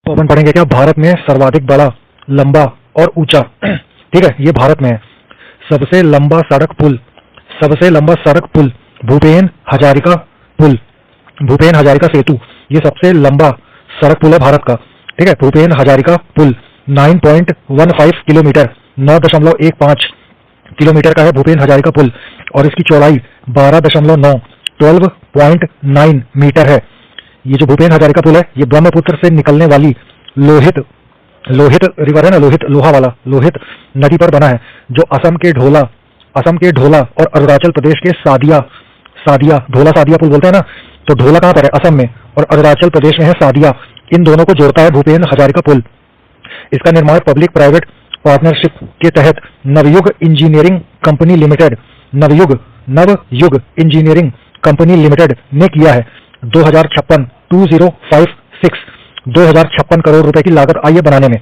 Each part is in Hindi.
तो अपन पढ़ेंगे क्या भारत में सर्वाधिक बड़ा, लंबा और ऊंचा। ठीक है, ये भारत में है। सबसे लंबा सड़क पुल, सबसे लंबा सड़क पुल भूपेन हजारिका पुल, भूपेन हजारिका सेतु, ये सबसे लंबा सड़क पुल है भारत का। ठीक है, भूपेन हजारिका पुल 9.15 किलोमीटर, 9.15 किलोमीटर का है भूपेन हजारिका पुल, और इसकी चौड़ाई 12.9 मीटर है। ये जो भूपेन हजारिका पुल है, ये ब्रह्मपुत्र से निकलने वाली लोहित रिवर है ना, लोहा वाला लोहित नदी पर बना है, जो असम के ढोला और अरुणाचल प्रदेश के ढोला सादिया पुल बोलते हैं ना, तो ढोला कहाँ पर है? असम में, और अरुणाचल प्रदेश में है सादिया। इन दोनों को जोड़ता है भूपेन हजारिका पुल। इसका निर्माण पब्लिक प्राइवेट पार्टनरशिप के तहत Navayuga engineering company limited engineering company limited ने किया है। 2056 करोड़ रुपए की लागत आई है बनाने में।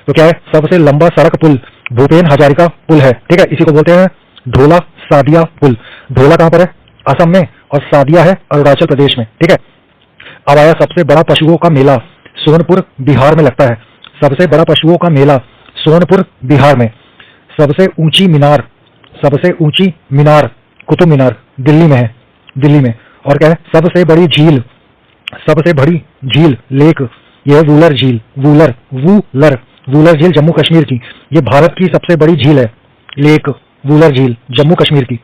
तो क्या है? सबसे लंबा सड़क पुल भूपेन हजारिका पुल है। ठीक है, इसी को बोलते हैं ढोला सादिया पुल। ढोला कहां पर है? असम में, और सादिया है अरुणाचल प्रदेश में। ठीक है, अब आया सबसे बड़ा पशुओं का मेला, सोनपुर बिहार में लगता है। सबसे बड़ा पशुओं का मेला सोनपुर बिहार में। सबसे ऊंची मीनार कुतुब मीनार दिल्ली में है, दिल्ली में। और क्या है? सबसे बड़ी झील लेक, यह वूलर झील जम्मू कश्मीर की। ये भारत की सबसे बड़ी झील है, लेक वूलर झील जम्मू कश्मीर की।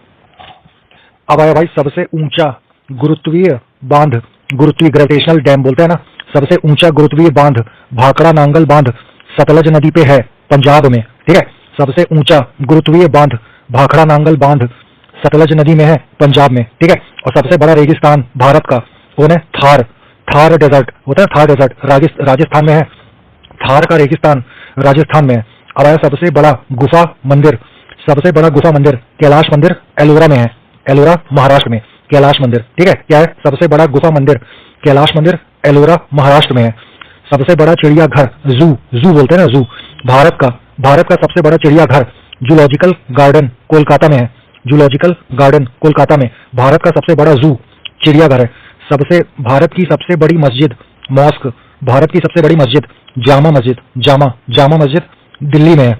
अब आया भाई सबसे ऊंचा गुरुत्वीय बांध, ग्रेविटेशनल डैम बोलते हैं ना। सबसे ऊंचा गुरुत्वीय बांध भाखड़ा नांगल बांध सतलज नदी पे है, पंजाब में। ठीक है, सबसे ऊंचा गुरुत्वीय बांध भाखड़ा नांगल बांध सतलज नदी में है, पंजाब में। ठीक है, और सबसे बड़ा रेगिस्तान भारत का कौन है? थार डेजर्ट होता है, थार डेजर्ट राजस्थान में है। थार का रेगिस्तान राजस्थान में है। अब आया सबसे बड़ा गुफा मंदिर, कैलाश मंदिर एलोरा में है, एलोरा महाराष्ट्र में कैलाश मंदिर। ठीक है, क्या है? सबसे बड़ा गुफा मंदिर कैलाश मंदिर एलोरा महाराष्ट्र में है। सबसे बड़ा चिड़ियाघर जू बोलते हैं ना, जू भारत का सबसे बड़ा चिड़ियाघर जूलॉजिकल गार्डन कोलकाता में है, जूलॉजिकल गार्डन कोलकाता में भारत का सबसे बड़ा जू चिड़ियाघर है। भारत की सबसे बड़ी मस्जिद मॉस्क, भारत की सबसे बड़ी मस्जिद जामा मस्जिद दिल्ली में है,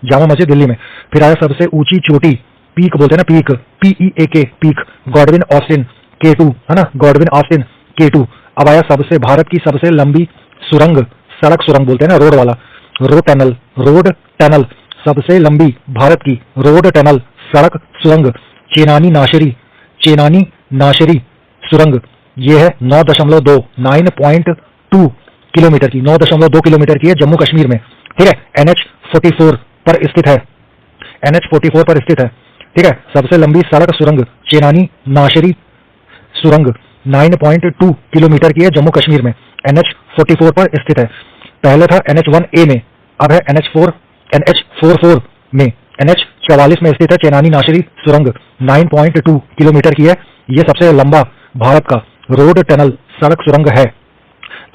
जामा मस्जिद दिल्ली में। फिर आया सबसे ऊंची चोटी, पीक बोलते हैं ना, peak PEAK peak Godwin Austen K2 है ना, गॉडविन ऑस्टिन K2। अब आया भारत की सबसे लंबी सुरंग, सड़क सुरंग बोलते हैं ना, रोड वाला, रोड टनल सबसे लंबी भारत की रोड टनल सड़क सुरंग चेनानी नाशरी सुरंग, ये है 9.2 किलोमीटर की, 9.2 किलोमीटर की है, जम्मू कश्मीर में। ठीक है, NH44 पर स्थित है, ठीक है, सबसे लंबी सड़क सुरंग चेनानी नाशरी सुरंग 9.2 किलोमीटर की है, जम्मू कश्मीर में, NH44 पर स्थित है। पहले था NH1A में, अब है NH44 में। NH44 में स्थित है चेनानी नाशरी सुरंग, 9.2 किलोमीटर की है। ये सबसे लंबा भारत का रोड टनल सड़क सुरंग है।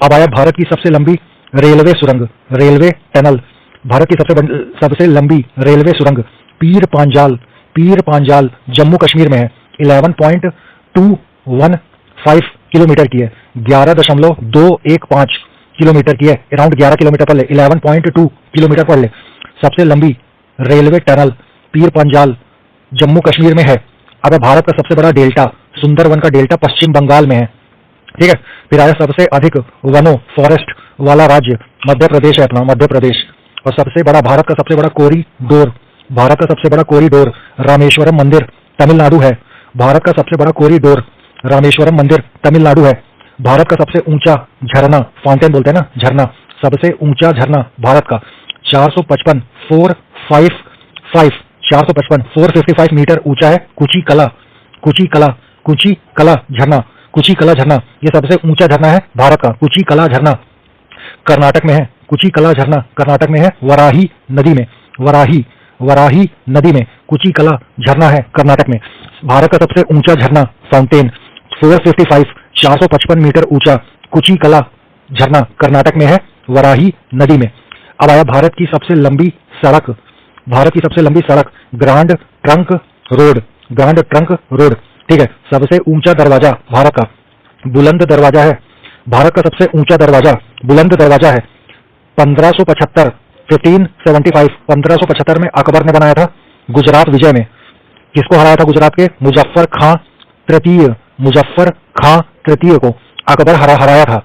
अब आया भारत की सबसे लंबी रेलवे सुरंग, रेलवे टनल। भारत की सबसे लंबी रेलवे सुरंग पीर पांजाल जम्मू कश्मीर में है, 11.215 किलोमीटर की है, 11.215 किलोमीटर की है, अराउंड 11 किलोमीटर पर ले, 11.2 किलोमीटर पर ले। सबसे लंबी रेलवे टनल पीर पांजाल जम्मू कश्मीर में है। अब भारत का सबसे बड़ा डेल्टा सुंदरवन का डेल्टा पश्चिम बंगाल में है। ठीक है, फिर आया सबसे अधिक वनों फॉरेस्ट वाला राज्य मध्य प्रदेश है अपना, मध्य प्रदेश। और भारत का सबसे बड़ा कॉरिडोर रामेश्वरम मंदिर तमिलनाडु है, भारत का सबसे बड़ा कॉरिडोर रामेश्वरम मंदिर तमिलनाडु है। भारत का सबसे ऊंचा झरना, फाउंटेन बोलते हैं ना, झरना, सबसे ऊंचा झरना भारत का 455 मीटर ऊंचा है, कुची कला झरना, ये सबसे ऊंचा झरना है भारत का, कुची कला झरना। कर्नाटक में है कुची कला झरना, कर्नाटक में है वराही नदी में कुची कला झरना है कर्नाटक में। भारत का सबसे ऊंचा झरना फाउंटेन 455 मीटर ऊंचा कुची कला झरना कर्नाटक में है, वराही नदी में। अब आया भारत की सबसे लंबी सड़क, ग्रांड ट्रंक रोड। ठीक है, सबसे ऊंचा दरवाजा भारत का बुलंद दरवाजा है, भारत का सबसे ऊंचा दरवाजा, बुलंद दरवाजा है 1575, 1575 में अकबर ने बनाया था गुजरात विजय में। किसको हराया था गुजरात के? मुजफ्फर खां तृतीय, मुजफ्फर खां तृतीय को अकबर हराया था।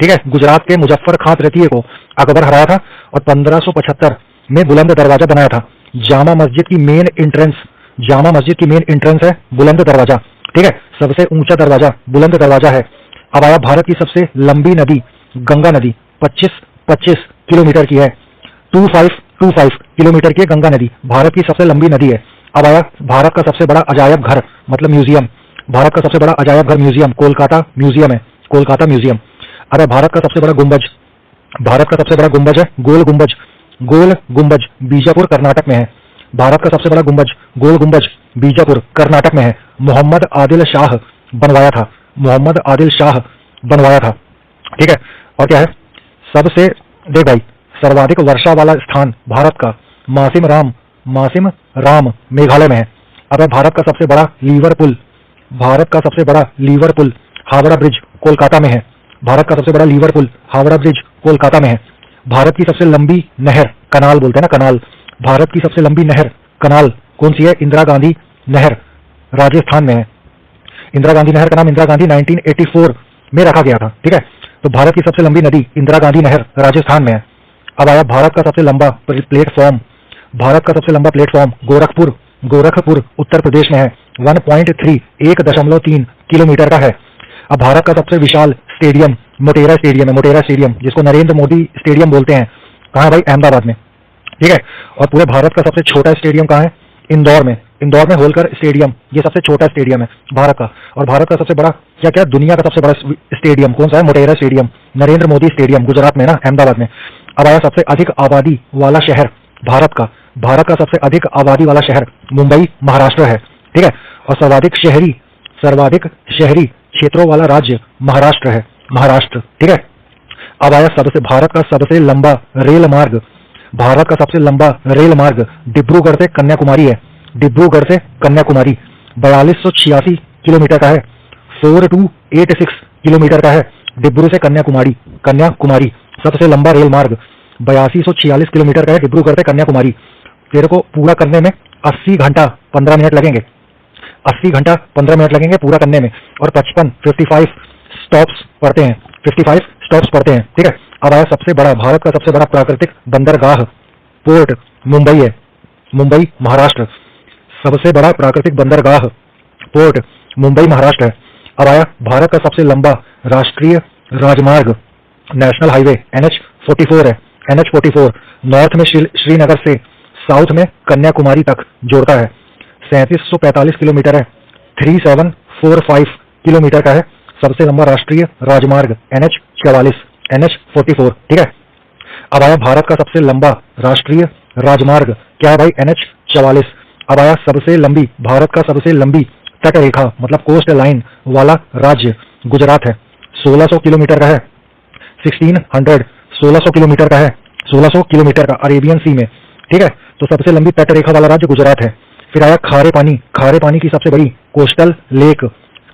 ठीक है, गुजरात के मुजफ्फर खां तृतीय को अकबर हराया था और 1575 में बुलंद दरवाजा बनाया था। जामा मस्जिद की मेन एंट्रेंस, जामा मस्जिद की मेन एंट्रेंस है बुलंद दरवाजा। ठीक है, सबसे ऊंचा दरवाजा बुलंद दरवाजा है। अब आया भारत की सबसे लंबी नदी गंगा नदी, 25 किलोमीटर की है, 25 किलोमीटर की गंगा नदी भारत की सबसे लंबी नदी है। अब आया भारत का सबसे बड़ा अजायब घर मतलब म्यूजियम, भारत का सबसे बड़ा अजायब घर म्यूजियम कोलकाता म्यूजियम है, कोलकाता म्यूजियम। अब भारत का सबसे बड़ा गुंबज, भारत का सबसे बड़ा गुंबज है गोल गुंबज, गोल गुंबज बीजापुर कर्नाटक में है। भारत का सबसे बड़ा गुंबज गोल गुंबज बीजापुर कर्नाटक में है। मोहम्मद आदिल शाह बनवाया था, मोहम्मद आदिल शाह बनवाया था। ठीक है, और क्या है सबसे, देख भाई, सर्वाधिक वर्षा वाला स्थान भारत का मासिम राम मेघालय में है। अब भारत का सबसे बड़ा लीवर पुल, भारत का सबसे बड़ा lever pull Howrah bridge Kolkata में है। भारत का सबसे बड़ा lever pull Howrah bridge Kolkata में है। भारत की सबसे लंबी नहर, कनाल बोलते हैं ना, कनाल, भारत की सबसे लंबी नहर कनाल कौन सी है? इंदिरा गांधी नहर, राजस्थान में है। इंदिरा गांधी नहर का नाम इंदिरा गांधी 1984 में रखा गया था। ठीक है, तो भारत की सबसे लंबी नदी इंदिरा गांधी नहर राजस्थान में है। अब आया भारत का सबसे लंबा प्लेटफॉर्म, भारत का सबसे लंबा प्लेटफॉर्म गोरखपुर उत्तर प्रदेश में है, 1.3 किलोमीटर का है। अब भारत का सबसे विशाल स्टेडियम मोटेरा स्टेडियम है, मोटेरा स्टेडियम जिसको नरेंद्र मोदी स्टेडियम बोलते हैं। कहाँ है भाई? अहमदाबाद में। ठीक है, और पूरे भारत का सबसे छोटा स्टेडियम कहाँ है? इंदौर में, इंदौर में होलकर स्टेडियम, ये सबसे छोटा स्टेडियम है भारत का। और भारत का सबसे बड़ा क्या दुनिया का सबसे बड़ा स्टेडियम कौन सा है? मोटेरा स्टेडियम, नरेंद्र मोदी स्टेडियम, गुजरात में ना, अहमदाबाद में। अब आया सबसे अधिक आबादी वाला शहर भारत का, भारत का सबसे अधिक आबादी वाला शहर मुंबई महाराष्ट्र है। ठीक है, और सर्वाधिक शहरी क्षेत्रों वाला राज्य महाराष्ट्र है, महाराष्ट्र। ठीक है, अब आया भारत का सबसे लंबा रेल मार्ग, भारत का सबसे लंबा रेल मार्ग डिब्रूगढ़ से कन्याकुमारी है, डिब्रूगढ़ से कन्याकुमारी 4286 किलोमीटर का है, 4286 किलोमीटर का है। डिब्रू से कन्याकुमारी सबसे लंबा रेल मार्ग 8246 किलोमीटर का है, डिब्रूगढ़ से कन्याकुमारी। तेरे को पूरा करने में 80 घंटा 15 मिनट लगेंगे, 80 घंटा 15 मिनट लगेंगे पूरा करने में। और 55 स्टॉप्स पड़ते हैं, 55 स्टॉप्स पड़ते हैं। ठीक है, अब आया सबसे बड़ा, भारत का सबसे बड़ा प्राकृतिक बंदरगाह पोर्ट मुंबई है, मुंबई महाराष्ट्र। सबसे बड़ा प्राकृतिक बंदरगाह पोर्ट मुंबई महाराष्ट्र है। अब आया भारत का सबसे लंबा राष्ट्रीय राजमार्ग नेशनल हाईवे NH44 है, NH44 नॉर्थ में श्रीनगर से साउथ में कन्याकुमारी तक जोड़ता है, 3745 किलोमीटर है, 3745 किलोमीटर का है। सबसे लंबा राष्ट्रीय राजमार्ग NH44। ठीक है, अब आया भारत का सबसे लंबा राष्ट्रीय राजमार्ग क्या है भाई? NH44। अब आया सबसे लंबी, भारत का सबसे लंबी तट रेखा मतलब कोस्ट लाइन वाला राज्य गुजरात है, 1600 किलोमीटर का है, 1600 किलोमीटर का है, 1600 किलोमीटर का अरेबियन सी में। ठीक है, तो सबसे लंबी तट रेखा वाला राज्य गुजरात है। फिर आया खारे पानी की सबसे बड़ी कोस्टल लेक,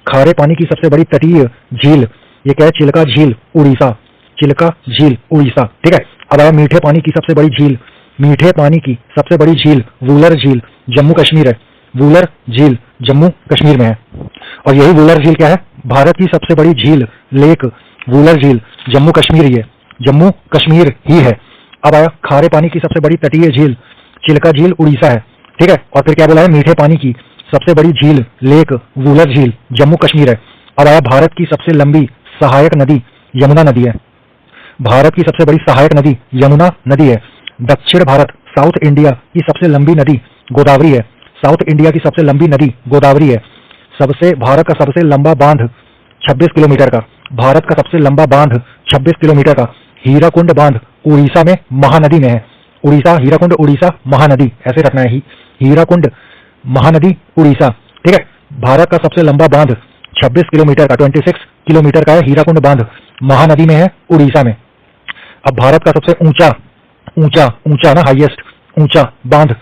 खारे पानी की सबसे बड़ी तटीय झील, ये क्या है? चिल्का झील उड़ीसा, चिल्का झील उड़ीसा। ठीक है, अब आया मीठे पानी की सबसे बड़ी झील, मीठे पानी की सबसे बड़ी झील वूलर झील जम्मू कश्मीर है, वूलर झील जम्मू कश्मीर में है। और यही वूलर झील क्या है? भारत की सबसे बड़ी झील लेक वूलर झील जम्मू कश्मीर ही है, जम्मू कश्मीर ही है। अब आया खारे पानी की सबसे बड़ी तटीय झील चिल्का झील उड़ीसा है। ठीक है, और फिर क्या बोला है? मीठे पानी की सबसे बड़ी झील लेक वूलर झील जम्मू कश्मीर है। अब आया भारत की सबसे लंबी सहायक नदी यमुना नदी है, भारत की सबसे बड़ी सहायक नदी यमुना नदी है। दक्षिण भारत साउथ इंडिया की सबसे लंबी नदी गोदावरी है, साउथ इंडिया की सबसे लंबी नदी गोदावरी है। भारत का सबसे लंबा बांध 26 किलोमीटर का, भारत का सबसे लंबा बांध 26 किलोमीटर का हीराकुंड बांध उड़ीसा में महानदी में है, उड़ीसा हीराकुंड उड़ीसा महानदी ऐसे रखना है, हीराकुंड महानदी उड़ीसा। ठीक है, भारत का सबसे लंबा बांध 26 किलोमीटर का 26 किलोमीटर का है, हीराकुंड बांध महानदी में है उड़ीसा में। अब भारत का सबसे ऊंचा ना हाईएस्ट ऊंचा बांध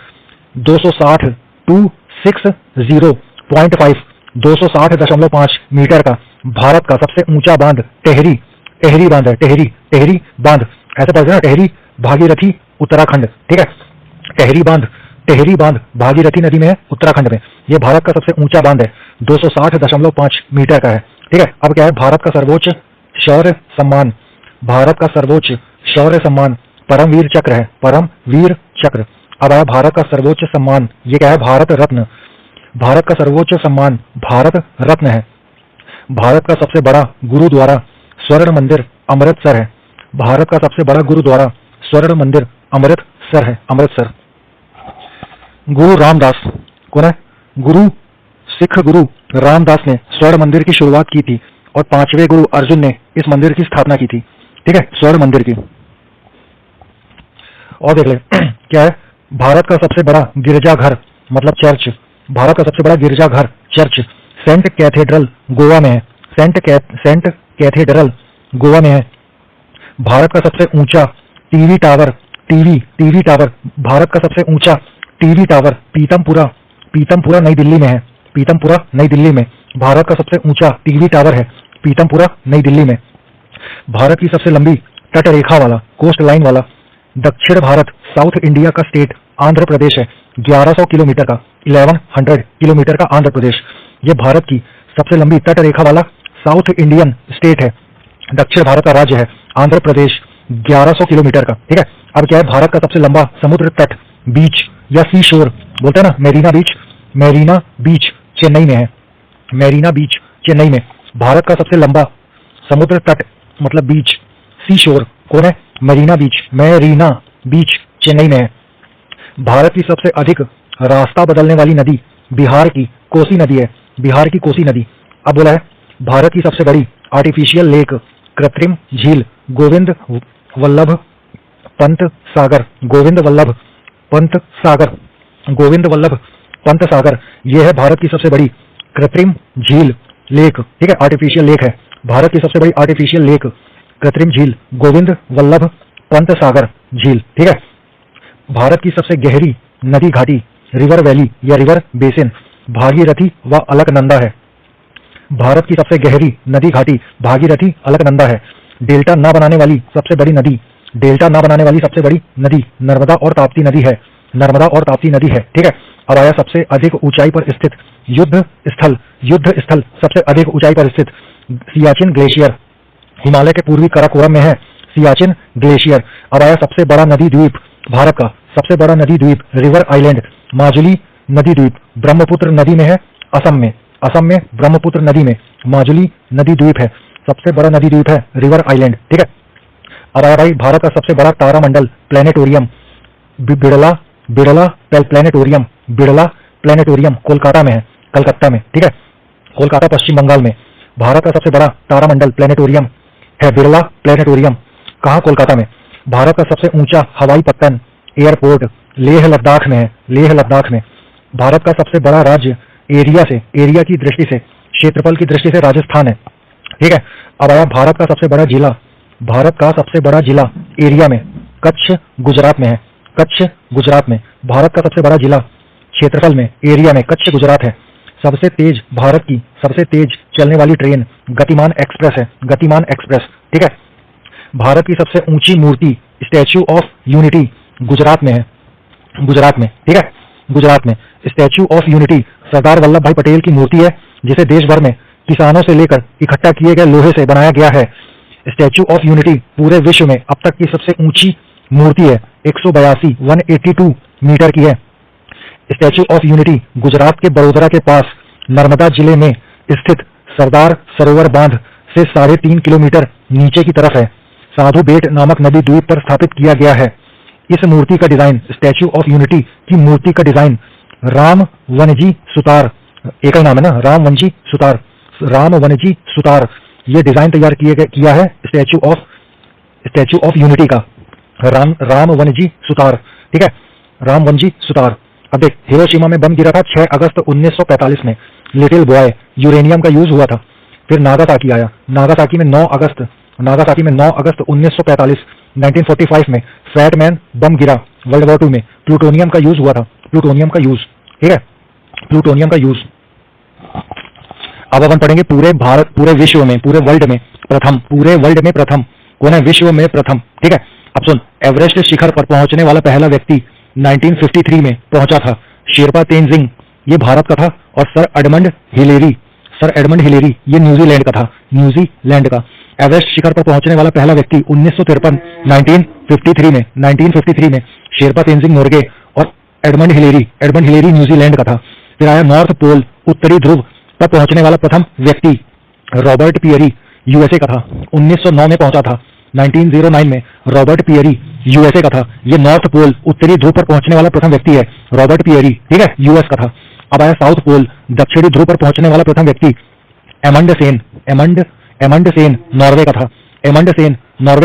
260.5 मीटर का भारत का सबसे ऊंचा बांध टेहरी टेहरी बांध है, टेहरी टेहरी बांध, ऐसे पढ़ते हैं ना, टेहरी भागीरथी उत्तराखंड, ठीक है। टेहरी बांध भागीरथी नदी में है, उत्तराखंड में। ये भारत का सबसे ऊंचा बांध है, 260.5 मीटर का है, ठीक है। अब क्या है, भारत का सर्वोच्च शौर्य सम्मान, भारत का सर्वोच्च शौर्य सम्मान परमवीर चक्र है, परमवीर चक्र। अब आया भारत का सर्वोच्च सम्मान, ये क्या है, भारत रत्न। भारत का सर्वोच्च सम्मान भारत रत्न है। भारत का सबसे बड़ा गुरुद्वारा स्वर्ण मंदिर अमृतसर है, भारत का सबसे बड़ा गुरुद्वारा स्वर्ण मंदिर अमृतसर है, अमृतसर। गुरु रामदास कौन है, गुरु सिख गुरु रामदास ने स्वर्ण मंदिर की शुरुआत की थी और 5वें गुरु अर्जुन ने इस मंदिर की स्थापना की थी, ठीक है, स्वर्ण मंदिर की। और देख ले क्या है, भारत का सबसे बड़ा गिरजाघर मतलब चर्च, भारत का सबसे बड़ा गिरजाघर चर्च सेंट कैथेड्रल गोवा में है, सेंट कैथेड्रल गोवा में है। भारत का सबसे ऊंचा TV tower, TV tower, Bharat का सबसे ऊंचा टीवी टावर पीतमपुरा नई दिल्ली में है, पीतमपुरा नई दिल्ली में भारत का सबसे ऊंचा टीवी टावर है, पीतमपुरा नई दिल्ली में। भारत की सबसे लंबी तटरेखा वाला, कोस्ट लाइन वाला दक्षिण भारत साउथ इंडिया का स्टेट आंध्र प्रदेश है, 1100 किलोमीटर का, 1100 किलोमीटर का आंध्र प्रदेश। ये भारत की सबसे लंबी तटरेखा वाला साउथ इंडियन स्टेट है, दक्षिण भारत का राज्य है आंध्र प्रदेश, 1100 किलोमीटर का, ठीक है। अब क्या है, भारत का सबसे लंबा समुद्र तट बीच या सी शोर बोलते हैं ना, मेरीना बीच चेन्नई में है, मेरीना बीच चेन्नई में। भारत का सबसे लंबा समुद्र तट मतलब बीच, सी शोर कौन है, मेरीना बीच चेन्नई में है। भारत की सबसे अधिक रास्ता बदलने वाली नदी बिहार की कोसी नदी है, बिहार की कोसी नदी। अब बोला है भारत की सबसे बड़ी आर्टिफिशियल लेक कृत्रिम झील गोविंद वल्लभ पंत सागर, गोविंद वल्लभ पंत सागर, यह है भारत की सबसे बड़ी कृत्रिम झील लेक, ठीक है, आर्टिफिशियल लेक है। भारत की सबसे बड़ी आर्टिफिशियल लेक कृत्रिम झील गोविंद वल्लभ पंत सागर झील, ठीक है। भारत की सबसे गहरी नदी घाटी रिवर वैली या रिवर बेसिन भागीरथी व अलकनंदा है, भारत की सबसे गहरी नदी घाटी भागीरथी अलकनंदा है। डेल्टा न बनाने वाली सबसे बड़ी नदी नर्मदा और ताप्ती नदी है, ठीक है। अब आया सबसे अधिक ऊंचाई पर स्थित युद्ध स्थल सबसे अधिक ऊंचाई पर स्थित सियाचिन ग्लेशियर, हिमालय के पूर्वी काराकोरम में है सियाचिन ग्लेशियर। अब आया सबसे बड़ा नदी द्वीप, भारत का सबसे बड़ा नदी द्वीप रिवर आइलैंड माजुली नदी द्वीप, ब्रह्मपुत्र नदी में है असम में ब्रह्मपुत्र नदी में माजुली नदी द्वीप है, सबसे बड़ा नदी द्वीप है रिवर आइलैंड, ठीक है। अब आया भाई भारत का सबसे बड़ा तारामंडल प्लेनेटोरियम बिड़ला प्लेनेटोरियम कोलकाता में है, कलकत्ता में, ठीक है, कोलकाता पश्चिम बंगाल में। भारत का सबसे बड़ा तारामंडल प्लेनेटोरियम है बिड़ला प्लेनेटोरियम, कहाँ, कोलकाता में। भारत का सबसे ऊंचा हवाई पत्तन एयरपोर्ट लेह लद्दाख में है, लेह लद्दाख में। भारत का सबसे बड़ा राज्य एरिया की दृष्टि से, क्षेत्रफल की दृष्टि से राजस्थान है, ठीक है। अब आया भारत का सबसे बड़ा जिला एरिया में कच्छ गुजरात में है, कच्छ गुजरात में। भारत का सबसे बड़ा जिला क्षेत्रफल में एरिया में कच्छ गुजरात है। सबसे तेज भारत की सबसे तेज चलने वाली ट्रेन गतिमान एक्सप्रेस है, गतिमान एक्सप्रेस, ठीक है। भारत की सबसे ऊंची मूर्ति स्टैच्यू ऑफ यूनिटी गुजरात में है, गुजरात में, ठीक है, गुजरात में। Statue of unity Sardar Vallabh भाई पटेल की मूर्ति है, जिसे देश भर में किसानों से लेकर इकट्ठा किए गए लोहे से बनाया गया है। स्टैच्यू ऑफ यूनिटी पूरे विश्व में अब तक की सबसे ऊंची मूर्ति है, 182 मीटर की है। स्टैच्यू ऑफ यूनिटी गुजरात के बड़ोदरा के पास नर्मदा जिले में स्थित सरदार सरोवर बांध से 3.5 किलोमीटर नीचे की तरफ है, साधु बेट नामक नदी द्वीप पर स्थापित किया गया है। इस मूर्ति का डिजाइन, स्टैच्यू ऑफ यूनिटी की मूर्ति का डिजाइन राम वनजी सुतार, एक ही नाम है ना, राम वनजी सुतार, ये डिजाइन तैयार किया है स्टैच्यू ऑफ यूनिटी का राम वनजी सुतार, ठीक है, राम वनजी सुतार। अब देख, हिरोशिमा में बम गिरा था 6 अगस्त 1945 में, लिटिल बॉय यूरेनियम का यूज हुआ था। फिर नागासाकी आया, नागासाकी में 9 अगस्त 1945 में फैट मैन बम गिरा। वर्ल्ड वॉर 2 में प्लूटोनियम का यूज हुआ था, प्लूटोनियम का यूज, ठीक है, प्लूटोनियम का यूज। अब अपन पढ़ेंगे पूरे भारत, पूरे विश्व में, पूरे वर्ल्ड में प्रथम, पूरे वर्ल्ड में प्रथम कौन है? विश्व में प्रथम। ठीक है, अब सुन, एवरेस्ट शिखर पर पहुंचने वाला पहला व्यक्ति 1953 में पहुंचा था, शेरपा तेंजिंग, ये भारत का था। और सर एडमंड हिलेरी ये न्यूजीलैंड का था, न्यूजीलैंड का। एवरेस्ट शिखर पर पहुंचने वाला पहला व्यक्ति 1953 में शेरपा तेंजिंग नोर्गे और एडमंड हिलेरी न्यूजीलैंड का था। फिर आया नॉर्थ पोल, उत्तरी ध्रुव पर पहुंचने वाला प्रथम व्यक्ति रॉबर्ट पियरी, यूएसए का था, 1909 में पहुंचा था। 1909 में रॉबर्ट पियरी यूएसए का था। ये नॉर्थ पोल, उत्तरी ध्रुव पर पहुंचने वाला प्रथम व्यक्ति है, रॉबर्ट पियरी। ठीक है, यूएस का था। अब आया साउथ पोल, दक्षिणी ध्रुव पर पहुंचने वाला प्रथम व्यक्ति एमंड सेन नॉर्वे का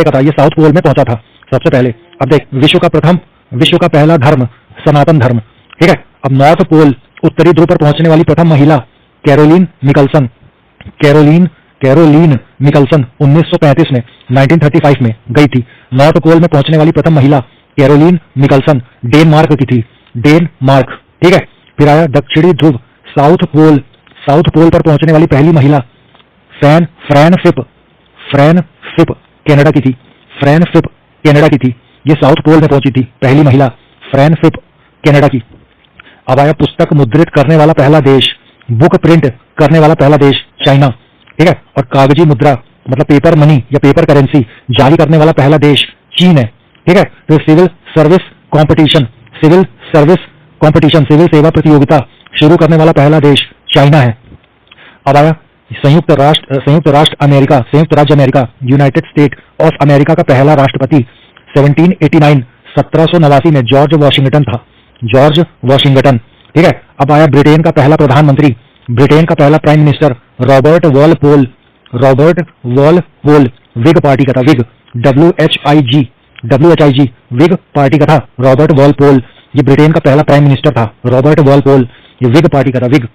था, ये साउथ पोल में पहुंचा था सबसे पहले। अब देख, विश्व का पहला धर्म सनातन धर्म। ठीक है, अब नॉर्थ पोल, उत्तरी ध्रुव पर पहुंचने वाली प्रथम महिला कैरोलीन निकलसन 1935 में 1935 में गई थी। नॉर्थ पोल में पहुंचने वाली प्रथम महिला कैरोलीन निकलसन डेनमार्क की थी, डेनमार्क। ठीक है, फिर आया दक्षिणी ध्रुव, साउथ पोल पर पहुंचने वाली पहली महिला फ्रैन फिप कनाडा की थी, ये साउथ पोल में पहुंची थी पहली महिला फ्रैन फिप कनाडा की। अब आया पुस्तक मुद्रित करने वाला पहला देश, बुक प्रिंट करने वाला पहला देश चाइना। ठीक है, और कागजी मुद्रा मतलब पेपर मनी या पेपर करेंसी जारी करने वाला पहला देश चीन है। ठीक है, तो सिविल सेवा प्रतियोगिता शुरू करने वाला पहला देश चाइना है। अब आया संयुक्त राज्य America, United state of America का पहला राष्ट्रपति 1789 में जॉर्ज वॉशिंगटन। ठीक है, अब आया ब्रिटेन का पहला प्रधानमंत्री, ब्रिटेन का पहला prime minister Robert Walpole Whig party का था, WHIG विग पार्टी का था रॉबर्ट वॉलपोल, ये ब्रिटेन का पहला प्राइम मिनिस्टर था रॉबर्ट वॉलपोल, ये विग पार्टी का था, विग।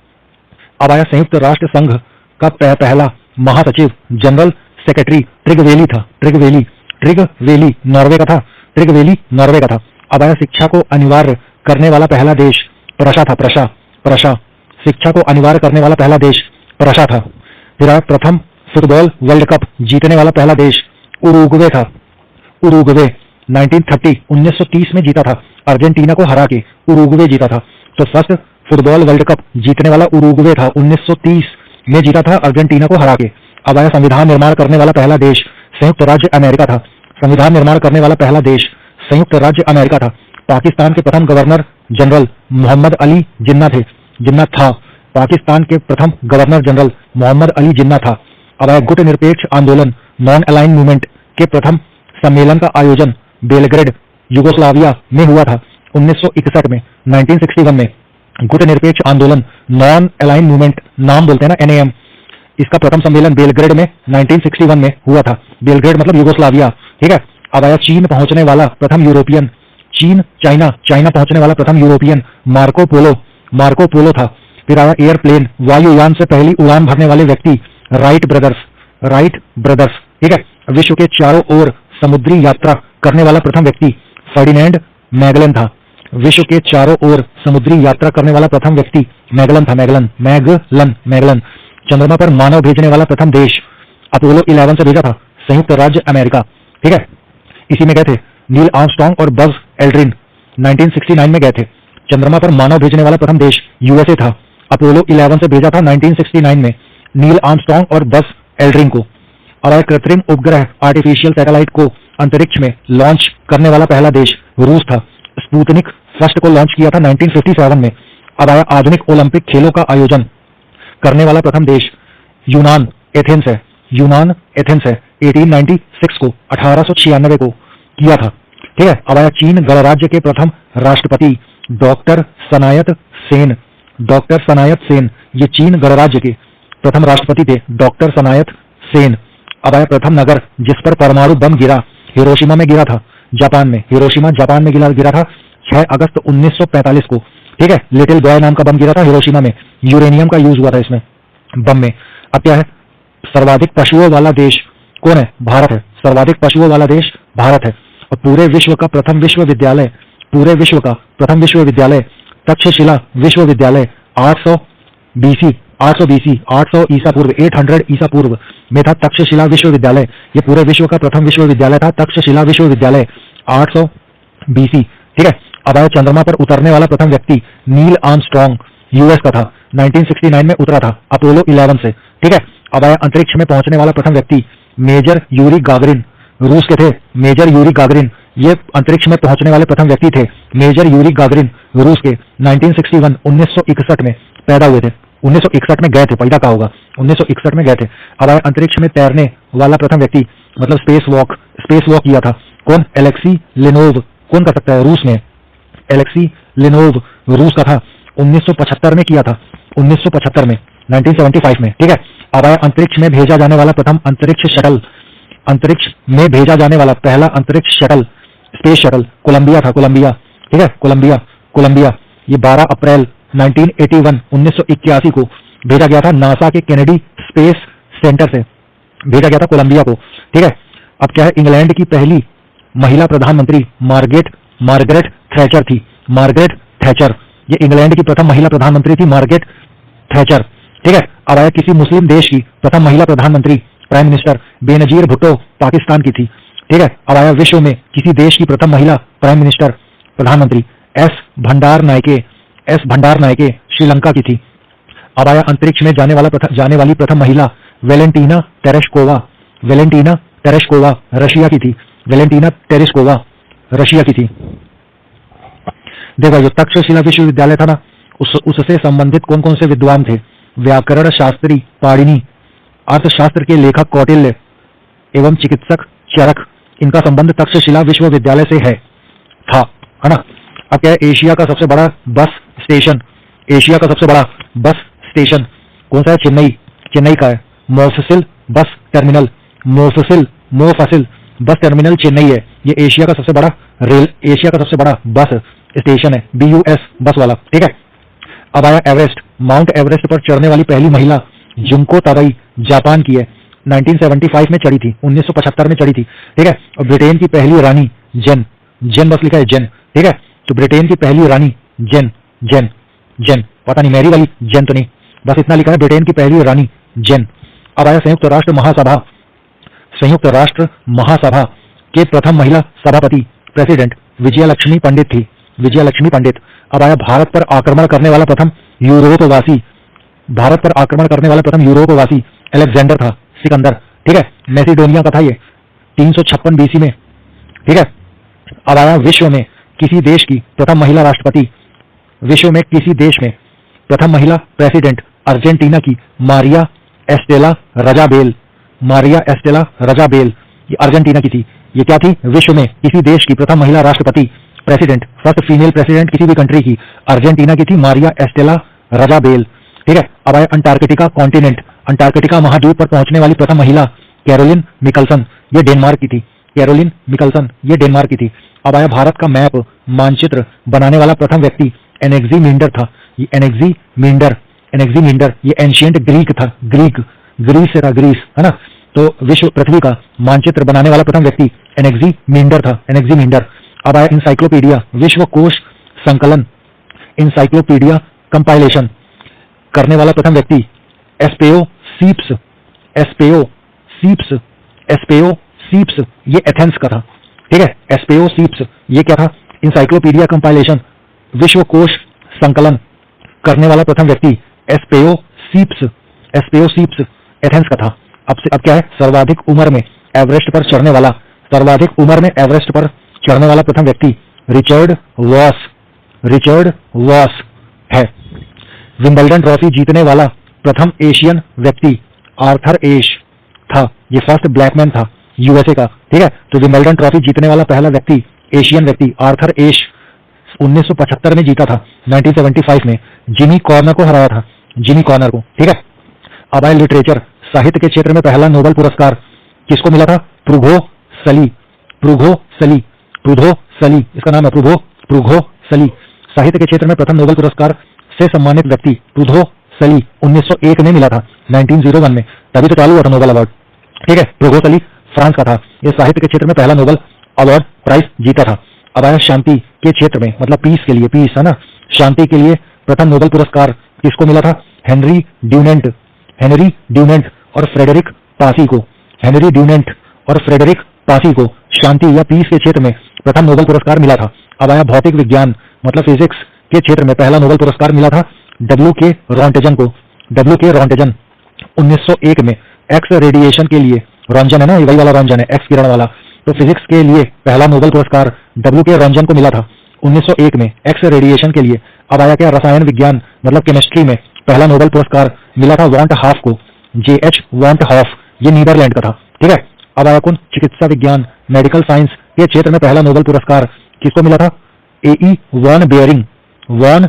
अब आया संयुक्त राष्ट्र संघ का पहला महासचिव जनरल सेक्रेटरी ट्रिगवेली नॉर्वे का था, अब आया शिक्षा को अनिवार्य करने वाला पहला देश प्रशा था, शिक्षा को अनिवार्य करने वाला पहला देश प्रशा था। फिर आया प्रथम फुटबॉल वर्ल्ड कप जीतने वाला पहला देश उरुग्वे था, 1930 में जीता था, अर्जेंटीना को हरा के उरुग्वे जीता था। तो फर्स्ट फुटबॉल वर्ल्ड कप जीतने वाला उरुग्वे था, 1930 में जीता था अर्जेंटीना को हरा के। अब आया संविधान निर्माण करने वाला पहला देश संयुक्त राज्य अमेरिका था, पाकिस्तान के प्रथम गवर्नर जनरल मोहम्मद अली जिन्ना था, पाकिस्तान के प्रथम गवर्नर जनरल मोहम्मद अली जिन्ना था। अब आया गुट निरपेक्ष आंदोलन नॉन अलाइन मूवमेंट के प्रथम सम्मेलन का आयोजन बेलग्रेड यूगोस्लाविया में हुआ था 1961 में, 1961 में। गुट निरपेक्ष आंदोलन नॉन अलाइन मूवमेंट, नाम बोलते हैं ना NAM, इसका प्रथम सम्मेलन बेलग्रेड में 1961 में हुआ था, बेलग्रेड मतलब यूगोस्लाविया। ठीक है, अब आया चीन पहुंचने वाला प्रथम यूरोपियन, चाइना पहुंचने वाला प्रथम यूरोपियन मार्को पोलो था। फिर आया एयरप्लेन, वायुयान से पहली उड़ान भरने वाले व्यक्ति राइट ब्रदर्स। ठीक है, विश्व के चारों ओर समुद्री यात्रा करने वाला प्रथम व्यक्ति फर्डिनेंड मैगलन था, विश्व के चारों ओर समुद्री यात्रा करने वाला प्रथम व्यक्ति मैगलन था, मैगलन। चंद्रमा पर मानव भेजने वाला प्रथम देश अपोलो 11 से भेजा था संयुक्त राज्य अमेरिका। ठीक है, इसी में गए थे नील आर्मस्ट्रांग और बज एल्ड्रिन, 1969 में गए थे। चंद्रमा पर मानव भेजने वाला प्रथम देश यूएसए था, अपोलो 11 से भेजा था 1969 में नील आर्मस्ट्रांग और बज एल्ड्रिन को। और कृत्रिम उपग्रह आर्टिफिशियल सैटेलाइट को अंतरिक्ष में लॉन्च करने वाला पहला देश रूस था, स्पुतनिक फर्स्ट को लॉन्च किया था 1957 में। अब आया आधुनिक ओलंपिक खेलों का आयोजन करने वाला प्रथम देश यूनान एथेंस है, 1896 को किया था। ठीक है, अब आया चीन गणराज्य के प्रथम राष्ट्रपति डॉक्टर सनायत सेन, ये चीन गणराज्य के प्रथम राष्ट्रपति थे डॉक्टर सनायत सेन। अब आया प्रथम नगर जिस पर परमाणु बम गिरा, हिरोशिमा में गिरा था, जापान में गिरा था 6 अगस्त 1945 को। ठीक है, लिटिल बॉय नाम का बम गिरा था हिरोशिमा में, यूरेनियम का यूज हुआ था इसमें बम में। अब क्या है, सर्वाधिक पशुओं वाला देश कौन है? भारत है, सर्वाधिक पशुओं वाला देश भारत है। और पूरे विश्व का प्रथम विश्वविद्यालय तक्षशिला विश्वविद्यालय 800 BC 800 BC 800 ईसा पूर्व 800 ईसा पूर्व में था तक्षशिला विश्वविद्यालय। ये पूरे विश्व का प्रथम विश्वविद्यालय था तक्षशिला विश्वविद्यालय 800 BC। ठीक है। अब आया चंद्रमा पर उतरने वाला प्रथम व्यक्ति नील आर्मस्ट्रॉन्ग यूएस का था, 1969 में उतरा था अपोलो 11 से। ठीक है। अब आया अंतरिक्ष में पहुंचने वाला प्रथम व्यक्ति मेजर यूरी गागरिन, रूस के थे मेजर यूरी गागरिन। ये अंतरिक्ष में पहुंचने वाले प्रथम व्यक्ति थे मेजर यूरी गागरिन, रूस के 1961 1961 में पैदा हुए थे। 1961 में गए थे, पैदा का होगा 1961 में गए थे। अब आया अंतरिक्ष में तैरने वाला प्रथम व्यक्ति, मतलब स्पेस वॉक किया था कौन? एलेक्सी लेनोव। कौन कर सकता है? रूस में एलेक्सी लेनोव, रूस का था, 1975 में किया था, 1975 में 1975 में। ठीक है। अब आया अंतरिक्ष में भेजा जाने वाला प्रथम अंतरिक्ष शटल, अंतरिक्ष में भेजा जाने वाला पहला अंतरिक्ष शटल स्पेस शटल कोलंबिया था, कोलंबिया। ठीक है। कोलंबिया ये 12 अप्रैल 1981 को भेजा गया था नासा के केनेडी स्पेस सेंटर से, भेजा गया था कोलंबिया को। ठीक है। अब क्या है? इंग्लैंड की पहली महिला प्रधानमंत्री मार्गरेट थैचर थी, मार्गरेट थैचर। ये इंग्लैंड की प्रथम महिला प्रधानमंत्री थी मार्गरेट थैचर। ठीक है। अब आया किसी मुस्लिम देश की प्रथम महिला प्रधानमंत्री प्राइम मिनिस्टर बेनजीर भुट्टो, पाकिस्तान की थी। ठीक है। अब आया विश्व में किसी देश की प्रथम महिला प्राइम मिनिस्टर प्रधानमंत्री एस भंडार नायके श्रीलंका की थी। अब आया अंतरिक्ष में जाने वाली प्रथम महिला वेलेंटीना तेरेश्कोवा रशिया की थी, वेलेंटीना तेरेश्कोवा रशिया की थी। देखो जो तक्षशिला विश्वविद्यालय था ना, उससे संबंधित कौन कौन से विद्वान थे? व्याकरण शास्त्री पाणिनि, अर्थशास्त्र के लेखक कौटिल्य एवं चिकित्सक चरक। इनका संबंध तक्षशिला विश्वविद्यालय से है ना। अब क्या है? एशिया का सबसे बड़ा बस स्टेशन, एशिया का सबसे बड़ा बस स्टेशन कौन सा है? चेन्नई का है। Mufassil bus terminal, Mufassil bus terminal Chennai है। ये एशिया का सबसे बड़ा बस स्टेशन है, BUS बस वाला। ठीक है। अब आया एवरेस्ट, माउंट एवरेस्ट पर चढ़ने वाली पहली महिला जुंको ताबई, जापान की है, 1975 में चढ़ी थी, 1975 में चढ़ी थी। ठीक है। और ब्रिटेन की पहली रानी जेन बस लिखा है जेन। ठीक है। तो ब्रिटेन की पहली रानी जेन, पता नहीं मैरी वाली जेन तो नहीं, बस इतना लिखा है ब्रिटेन की पहली रानी जेन। अब आया संयुक्त राष्ट्र महासभा के प्रथम महिला सभापति प्रेसिडेंट विजयालक्ष्मी पंडित थी, विजयालक्ष्मी पंडित। अब आया भारत पर आक्रमण करने वाला प्रथम यूरोपवासी अलेक्जेंडर था, सिकंदर। ठीक है। मैसिडोनिया का था ये, 356 BC में। ठीक है। अब आया विश्व में किसी देश की प्रथम महिला राष्ट्रपति, विश्व में किसी देश में प्रथम महिला प्रेसिडेंट अर्जेंटीना की मारिया एस्टेला रजाबेल, ये अर्जेंटीना की थी। ये क्या थी? विश्व में किसी देश की प्रथम महिला राष्ट्रपति प्रेसिडेंट, फर्स्ट फीमेल प्रेसिडेंट किसी भी कंट्री की, अर्जेंटीना की थी मारिया एस्टेला रजाबेल। ठीक है। अब आया अंटार्कटिका कॉन्टिनेंट, अंटार्कटिका महाद्वीप पर पहुंचने वाली प्रथम महिला कैरोलिन मिकल्सन, ये डेनमार्क की थी, कैरोलिन मिकल्सन ये डेनमार्क की थी। अब आया भारत का मैप मानचित्र बनाने वाला प्रथम व्यक्ति एनेक्सीमींडर था, ये एनेक्सीमींडर ये एंशिएंट ग्रीक था, ग्रीस से था, ग्रीस है ना। तो विश्व पृथ्वी का मानचित्र बनाने वाला प्रथम व्यक्ति एनेक्सीमींडर था, एनेक्सीमींडर। अब आया इंसाइक्लोपीडिया, विश्वकोश संकलन, इंसाइक्लोपीडिया कंपाइलेशन करने वाला प्रथम व्यक्ति एस्पेओ सीप्स, ये एथेंस का था। ठीक है। एस्पेओ सीप्स ये क्या था? इंसाइक्लोपीडिया कंपाइलेशन, विश्वकोश संकलन करने वाला प्रथम व्यक्ति एस्पेओ सीप्स एथेंस का था। अब क्या है? सर्वाधिक उम्र में एवरेस्ट पर चढ़ने वाला प्रथम व्यक्ति रिचर्ड वॉस है। विंबलडन ट्रॉफी जीतने वाला प्रथम एशियन व्यक्ति आर्थर एश था, ये फर्स्ट ब्लैकमैन था USA का। ठीक है। तो विंबलडन ट्रॉफी जीतने वाला पहला व्यक्ति एशियन व्यक्ति आर्थर एश 1975 में जीता था, 1975 में जिमी कॉर्नर को हराया था, जिमी कॉर्नर को। ठीक है। अब आए लिटरेचर, साहित्य के क्षेत्र में पहला नोबेल पुरस्कार किसको मिला था? प्रुघो सली, इसका नाम है प्रुघो सली। साहित्य के क्षेत्र में प्रथम नोबेल पुरस्कार से सम्मानित व्यक्ति प्रुघो सली 1901 में मिला था, 1901 में, तभी तो चालू हुआ था नोबेल अवार्ड। ठीक है। प्रुघो सली फ्रांस का था, ये साहित्य के क्षेत्र में पहला नोबेल अवार्ड प्राइज जीता था। अब आया शांति के क्षेत्र में, मतलब पीस के लिए, पीस है ना, शांति के लिए प्रथम नोबेल पुरस्कार किसको मिला था? हेनरी ड्यूनेंट और फ्रेडरिक पासी को शांति या पीस के क्षेत्र में प्रथम नोबेल पुरस्कार मिला था। अब आया भौतिक विज्ञान मतलब फिजिक्स के क्षेत्र में पहला नोबेल पुरस्कार मिला था डब्ल्यू के रॉन्टेजन को। 1901 में एक्स रेडिएशन के लिए, रॉन्जन है ना, वही वाला रॉन्जन है, एक्स किरण वाला, तो फिजिक्स के लिए पहला नोबेल पुरस्कार डब्ल्यू के रॉन्जन को मिला था 1901 में एक्स रेडिएशन के लिए। अब आया क्या, रसायन विज्ञान मतलब केमिस्ट्री में पहला नोबेल पुरस्कार मिला था वॉन्ट हाफ को, JH वॉन्ट हाफ, ये नीदरलैंड का था। ठीक है, अब आया कौन, चिकित्सा विज्ञान मेडिकल साइंस के क्षेत्र में पहला नोबेल पुरस्कार किसको मिला था, AE von Behring, bone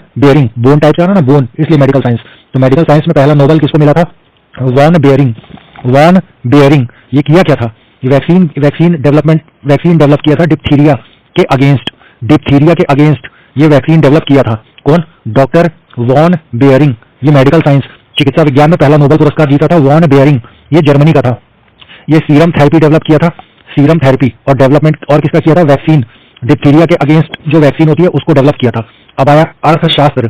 type का ना बोन, इसलिए मेडिकल साइंस, तो मेडिकल साइंस में पहला नोबेल किसको मिला था, वॉन बेयरिंग। ये किया क्या था, वैक्सीन डेवलप किया था डिप्थीरिया के अगेंस्ट, ये वैक्सीन डेवलप किया था कौन, डॉक्टर वॉन बेयरिंग। ये मेडिकल साइंस चिकित्सा विज्ञान में पहला नोबेल पुरस्कार जीता था वॉन बेयरिंग, ये जर्मनी का था। ये सीरम थेरेपी डेवलप किया था, सीरम थेरेपी और डेवलपमेंट और किसका किया था, वैक्सीन, डिप्थीरिया के अगेंस्ट जो वैक्सीन होती है उसको डेवलप किया था। अब आया अर्थशास्त्र,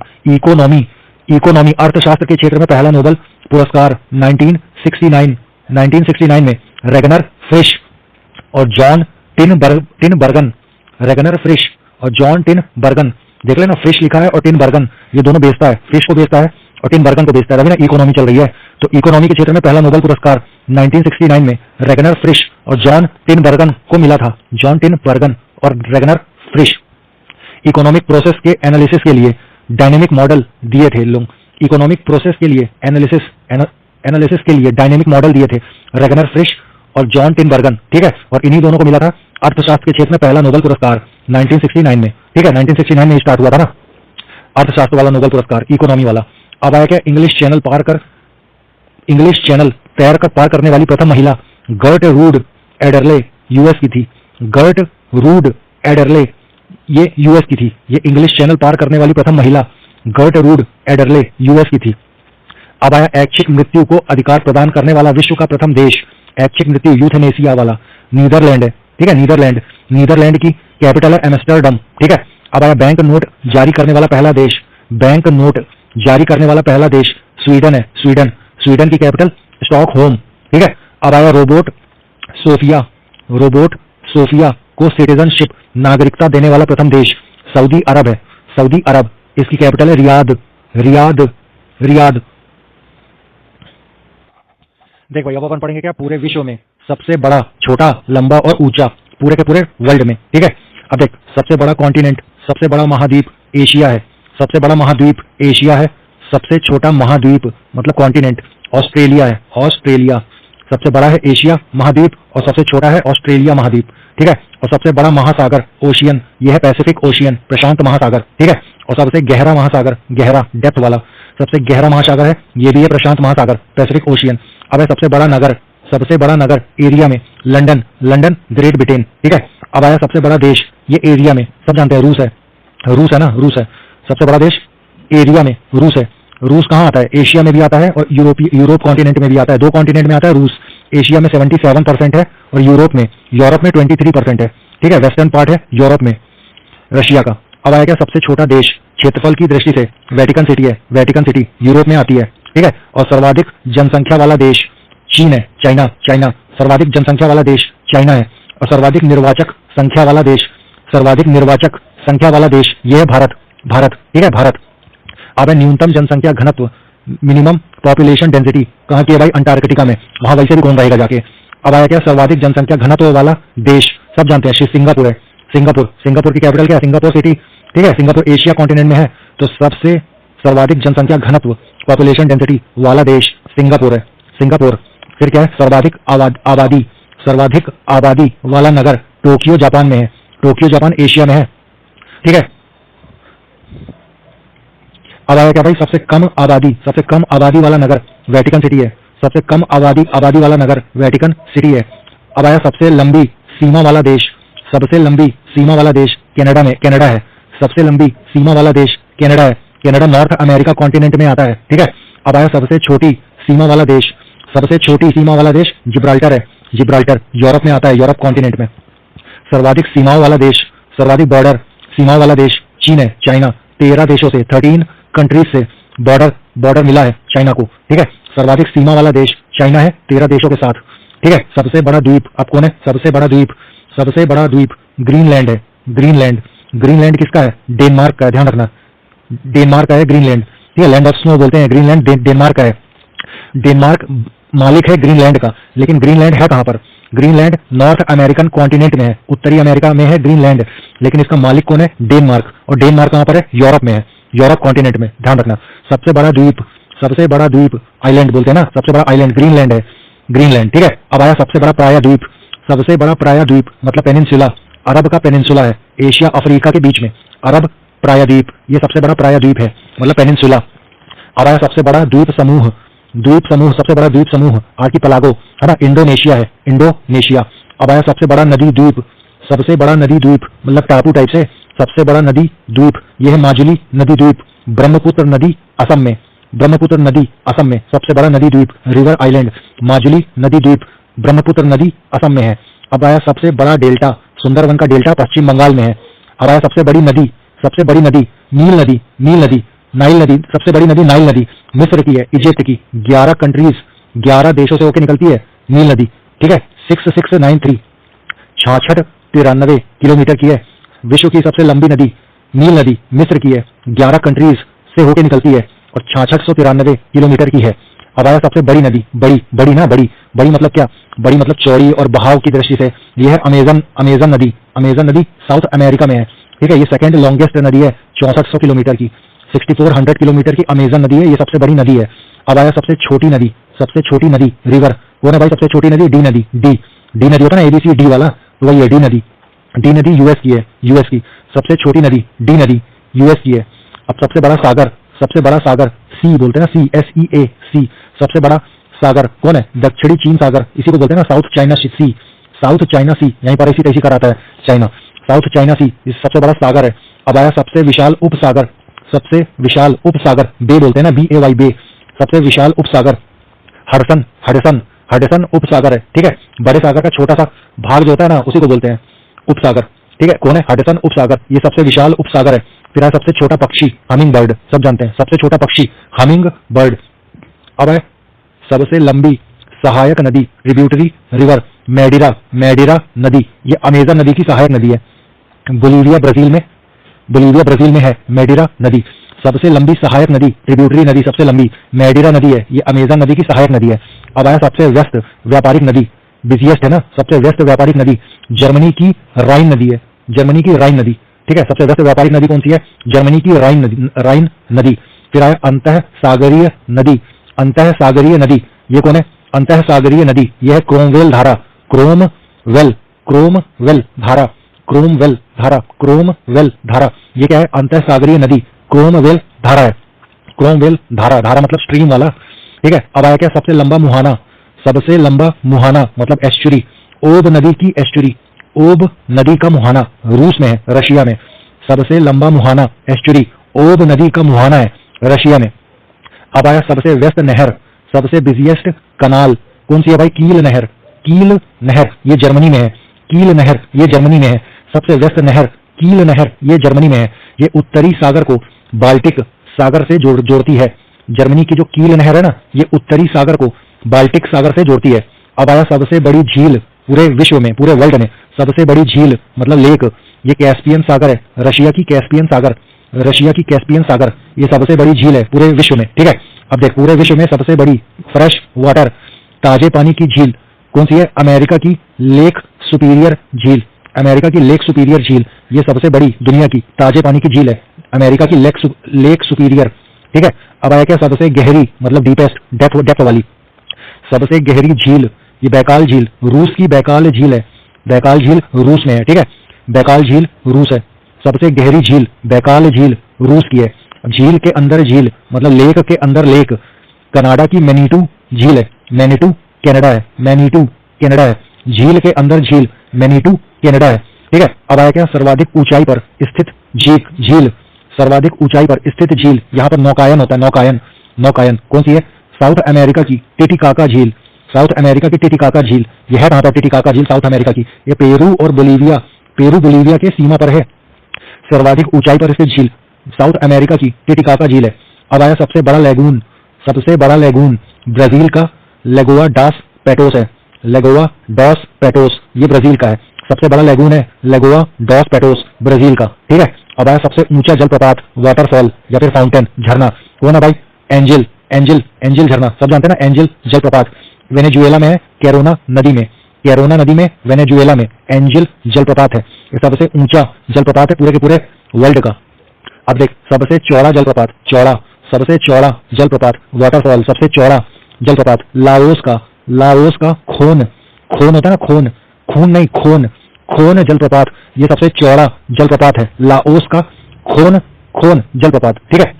इकोनॉमी अर्थशास्त्र के क्षेत्र में पहला नोबेल पुरस्कार 1969 में रेगनर फ्रिश और जॉन टिनबर्गन, देख लेना, फ्रिश लिखा है और टिनबर्गन, ये दोनों बेचता है, फ्रिश को बेचता है और टिनबर्गन को बेचता है। अभी ना इकोनॉमी चल रही है, तो इकोनॉमी के क्षेत्र में पहला नोबेल पुरस्कार 1969 में रेगनर फ्रिश और जॉन टिनबर्गन को मिला था, जॉन टिनबर्गन और रेगनर फ्रिश। इकोनॉमिक प्रोसेस के एनालिसिस के लिए डायनेमिक मॉडल दिए थे लोग, इकोनॉमिक प्रोसेस के लिए एनालिसिस के लिए डायनेमिक मॉडल दिए थे रेगनर फ्रिश और जॉन टिनबर्गन। ठीक है, और इन्हीं दोनों को मिला था अर्थशास्त्र के क्षेत्र में पहला नोबेल पुरस्कार 1969 में। ठीक है, 1969 में स्टार्ट हुआ था ना अर्थशास्त्र वाला नोबेल पुरस्कार, इकोनॉमी वाला। अब आया क्या, इंग्लिश चैनल पार करने वाली प्रथम महिला गर्ट रूड एडरले यूएस की थी, गर्ट रूड एडरले ये यूएस की थी। ये इंग्लिश चैनल पार करने वाली प्रथम महिला गर्ट रूड एडरले यूएस की थी। अब आया ऐच्छिक मृत्यु को अधिकार प्रदान करने वाला विश्व का प्रथम देश, ऐच्छिक मृत्यु यूथेनेसिया वाला, नीदरलैंड है। ठीक है, नीदरलैंड की कैपिटल है एम्स्टर्डम। ठीक है, अब आया बैंक नोट जारी करने वाला पहला देश, स्वीडन है, स्वीडन की कैपिटल स्टॉकहोम। ठीक है, अब आया रोबोट सोफिया को सिटीजनशिप नागरिकता देने वाला प्रथम देश सऊदी अरब है, सऊदी अरब, इसकी कैपिटल है रियाद। देख भाई, अब अपन पढ़ेंगे क्या, पूरे विश्व में सबसे बड़ा, छोटा, लंबा और ऊंचा पूरे के पूरे वर्ल्ड में। ठीक है, अब देख, सबसे बड़ा कॉन्टिनेंट, सबसे बड़ा महाद्वीप एशिया है, सबसे बड़ा महाद्वीप एशिया है, सबसे छोटा महाद्वीप मतलब कॉन्टिनेंट ऑस्ट्रेलिया है, सबसे बड़ा है एशिया महाद्वीप और सबसे छोटा है ऑस्ट्रेलिया महाद्वीप। ठीक है, और सबसे बड़ा महासागर ओशियन, यह है पैसिफिक ओशियन, प्रशांत महासागर। ठीक है, और सबसे गहरा महासागर, गहरा डेप्थ वाला सबसे गहरा महासागर है, ये भी है प्रशांत महासागर, पैसिफिक ओशियन। अब है सबसे बड़ा नगर एरिया में लंदन, ग्रेट ब्रिटेन। ठीक है, अब आया सबसे बड़ा देश, ये एरिया में सब जानते हैं रूस है सबसे बड़ा देश एरिया में रूस है। रूस कहाँ आता है, एशिया में भी आता है और यूरोप कॉन्टिनेंट में भी आता है, दो कॉन्टिनेंट में आता है रूस। एशिया में 77% है और यूरोप में 23% है। ठीक है, वेस्टर्न पार्ट है यूरोप में रशिया का। अब आया क्या, सबसे छोटा देश क्षेत्रफल की दृष्टि से वेटिकन सिटी है, वेटिकन सिटी यूरोप में आती है। ठीक है, और सर्वाधिक जनसंख्या वाला देश चीन है, चाइना, सर्वाधिक जनसंख्या वाला देश चाइना है। और सर्वाधिक निर्वाचक संख्या वाला देश ये है भारत। ठीक है, भारत। अब है न्यूनतम जनसंख्या घनत्व, मिनिमम पॉपुलेशन डेंसिटी, कहाँ की है भाई, अंटार्कटिका में, वहां वैसे भी कौन रहेगा जाके। अब आया क्या, सर्वाधिक जनसंख्या घनत्व वाला देश सब जानते हैं, सिंगापुर है, सिंगापुर की कैपिटल क्या है, सिंगापुर सिटी। ठीक है, सिंगापुर एशिया कॉन्टिनेंट में है, तो सबसे सर्वाधिक जनसंख्या घनत्व पॉपुलेशन डेंसिटी वाला देश सिंगापुर है, सिंगापुर। फिर क्या है, सर्वाधिक आबादी वाला नगर टोक्यो जापान में है, टोक्यो जापान एशिया में है। ठीक है, अब आया क्या भाई, सबसे कम आबादी वाला नगर वेटिकन सिटी है, सबसे कम आबादी वाला नगर वेटिकन सिटी है। अब आया सबसे लंबी सीमा वाला देश कनाडा है, सबसे लंबी सीमा वाला देश कनाडा है, कनाडा नॉर्थ अमेरिका कॉन्टिनेंट में आता है। ठीक है, अब आया सबसे छोटी सीमा वाला देश जिब्राल्टर है, जिब्राल्टर यूरोप में आता है, यूरोप कॉन्टिनेंट में। सर्वाधिक सीमाओं वाला देश, सर्वाधिक बॉर्डर सीमाओं वाला देश चीन है, चाइना, 13 देशों से 13 कंट्रीज से बॉर्डर मिला है चाइना को, ठीक है। सर्वाधिक सीमा वाला देश चाइना है 13 देशों के साथ, ठीक है। सबसे बड़ा द्वीप अब कौन है? सबसे बड़ा द्वीप ग्रीनलैंड है। ग्रीनलैंड किसका है? डेनमार्क का है, ध्यान रखना, डेनमार्क का है ग्रीनलैंड, ठीक है। लैंड ऑफ स्नो बोलते हैं ग्रीनलैंड, डेनमार्क का है। डेनमार्क मालिक है ग्रीनलैंड का, लेकिन ग्रीनलैंड है कहां पर? ग्रीनलैंड नॉर्थ अमेरिकन कॉन्टिनेंट में है, उत्तरी अमेरिका में है ग्रीनलैंड, लेकिन इसका मालिक कौन है? डेनमार्क। और डेनमार्क कहां पर है? यूरोप में है, यूरोप कॉन्टिनेंट में, ध्यान रखना। सबसे बड़ा द्वीप आइलैंड बोलते हैं ना, सबसे बड़ा आइलैंड ग्रीनलैंड है, ग्रीनलैंड, ठीक है। अब आया सबसे बड़ा प्रायः द्वीप। सबसे बड़ा प्रायः द्वीप मतलब पेनिनसुला, अरब का पेनिनसुला है, एशिया अफ्रीका के बीच में अरब प्रायः द्वीप, ये सबसे बड़ा प्रायः द्वीप है, मतलब पेनिनसुला। अब आया सबसे बड़ा द्वीप समूह, सबसे बड़ा द्वीप समूह आर्किपेलागो, है ना, इंडोनेशिया है, इंडोनेशिया। अब आया सबसे बड़ा नदी द्वीप, मतलब टापू टाइप से, सबसे बड़ा नदी द्वीप यह है माजुली नदी द्वीप, ब्रह्मपुत्र नदी असम में, सबसे बड़ा नदी द्वीप रिवर आइलैंड, माजुली नदी द्वीप, ब्रह्मपुत्र नदी असम में है। अब आया सबसे बड़ा डेल्टा, सुंदरवन का डेल्टा पश्चिम बंगाल में है। अब आया सबसे बड़ी नदी नील नदी, नाइल नदी, सबसे बड़ी नदी नाइल नदी, मिस्र की है, इजिप्ट की, 11 देशों से होकर निकलती है नील नदी, ठीक है। 6693 6693 किलोमीटर की है। विश्व की सबसे लंबी नदी नील नदी मिस्र की है, 11 कंट्रीज से होकर निकलती है और 6693 किलोमीटर की है। अब आया सबसे बड़ी नदी, बड़ी मतलब क्या? बड़ी मतलब चौड़ी और बहाव की दृष्टि से, यह है अमेजन नदी साउथ अमेरिका में है, ठीक है। ये सेकंड लॉन्गेस्ट नदी है, 6400 किलोमीटर की, 6400 किलोमीटर की अमेजन नदी है, ये सबसे बड़ी नदी है। अब आया सबसे छोटी नदी रिवर, वो ना भाई सबसे छोटी नदी डी नदी होता है ना, ABC डी वाला, तो वही है डी नदी यूएस की, सबसे छोटी नदी डी नदी यूएस की है। अब सबसे बड़ा सागर सी बोलते हैं ना, SEA, सबसे बड़ा सागर कौन है? दक्षिणी चीन सागर, इसी को बोलते हैं ना साउथ चाइना सी, यहीं पर ऐसी तैसी कराता है चाइना, साउथ चाइना सी सबसे बड़ा सागर है। अब आया सबसे विशाल उपसागर बे बोलते हैं ना, BAY बे, सबसे विशाल उपसागर हडसन उपसागर है, ठीक है। बड़े सागर का छोटा सा भाग जो होता है ना, उसी को बोलते हैं उपसागर, ठीक है। कौन है? हडसन उपसागर, ये सबसे विशाल उपसागर है। फिर है सबसे छोटा पक्षी हमिंग बर्ड, सब जानते हैं, सबसे छोटा पक्षी हमिंग बर्ड। अब है सबसे लंबी सहायक नदी ट्रिब्यूटरी रिवर मैडिरा नदी, ये अमेजन नदी की सहायक नदी है। बोलिविया ब्राजील में है मैडिरा नदी, सबसे लंबी सहायक नदी ट्रिब्यूटरी नदी, सबसे लंबी मैडिरा नदी है, ये अमेजन नदी की सहायक नदी है। अब आया सबसे व्यस्त व्यापारिक नदी, बिजिएस्ट है ना, सबसे व्यस्त व्यापारिक नदी जर्मनी की राइन नदी, ठीक है। सबसे व्यस्त व्यापारिक नदी कौन सी है? जर्मनी की राइन नदी। फिर आया अंतः सागरीय नदी, ये कौन है? अंतः सागरीय नदी, यह है क्रोमवेल धारा, ये क्या है? अंतः सागरीय नदी क्रोमवेल धारा है, क्रोमवेल धारा मतलब स्ट्रीम वाला, ठीक है। अब आया क्या? सबसे लंबा मुहाना मतलब एस्चुरी, ओब नदी की एस्चुरी, ओब नदी का मुहाना रूस में है, रशिया में, सबसे लंबा मुहाना एस्चुरी, ओब नदी का मुहाना है रशिया में। अब आया सबसे व्यस्त नहर, सबसे बिजिएस्ट कनाल कौन सी है भाई? कील नहर, ये जर्मनी में है, कील नहर ये जर्मनी में है, सबसे व्यस्त नहर कील नहर ये जर्मनी में है, ये उत्तरी सागर को बाल्टिक सागर से जोड़ती है। जर्मनी की जो कील नहर है ना, ये उत्तरी सागर को बाल्टिक सागर से जोड़ती है। अब आया सबसे बड़ी झील पूरे विश्व में, पूरे वर्ल्ड में सबसे बड़ी झील मतलब लेक, ये कैस्पियन सागर है, रशिया की कैस्पियन सागर, ये सबसे बड़ी झील है पूरे विश्व में, ठीक है। अब देख, पूरे विश्व में सबसे बड़ी फ्रेश वाटर ताजे पानी की झील कौन सी है? अमेरिका की लेक सुपीरियर झील, ये सबसे बड़ी दुनिया की ताजे पानी की झील है, अमेरिका की लेक सुपीरियर, ठीक है। अब आया क्या? सबसे गहरी मतलब डीपेस्ट डेप्थ वाली सबसे गहरी झील, ये बैकाल झील, रूस की बैकाल झील है, बैकाल झील रूस में है, ठीक है। बैकाल झील रूस है, सबसे गहरी झील बैकाल झील रूस की है। झील के अंदर झील मतलब लेक के अंदर लेक, कनाडा की मैनीटू झील है, मैनीटू कनाडा है, झील के अंदर झील मैनीटू कनाडा है, ठीक है। अब आया क्या? सर्वाधिक ऊंचाई पर स्थित झील, सर्वाधिक ऊंचाई पर स्थित झील, यहाँ पर नौकायन होता है, नौकायन कौन सी है? साउथ अमेरिका की टिटिकाका झील, यह है कहाँ पर? टिटिकाका झील साउथ अमेरिका की, ये पेरू बोलीविया के सीमा पर है, सर्वाधिक ऊंचाई पर स्थित झील साउथ अमेरिका की टिटिकाका झील है। अब आया सबसे बड़ा लैगून, सबसे बड़ा लेगून ब्राजील का लेगोआ डास पेटोस है। लेगोआ डॉस पेटोस ये ब्राजील का है। सबसे बड़ा लेगून है लेगोआ डॉस पेटोस ब्राजील का। ठीक है, अब आया सबसे ऊंचा जलप्रपात वाटरफॉल या फिर फाउंटेन झरना, वो ना भाई एंजिल एंजिल एंजिल झरना, सब जानते हैं ना एंजिल जलप्रपात। वेनेजुएला में है, कैरोना नदी में, कैरोना नदी में वेनेजुएला में एंजिल जलप्रपात है। ये सबसे ऊंचा जलप्रपात है पूरे के पूरे वर्ल्ड का। अब देख सबसे चौड़ा जलप्रपात, चौड़ा सबसे चौड़ा जलप्रपात वाटरफॉल, सबसे चौड़ा जलप्रपात लाओस का, लाओस का खोन, खोन होता है ना खून, खून नहीं खोन, खोन जलप्रपात, ये सबसे चौड़ा जलप्रपात है लाओस का खोन, खोन जलप्रपात। ठीक है,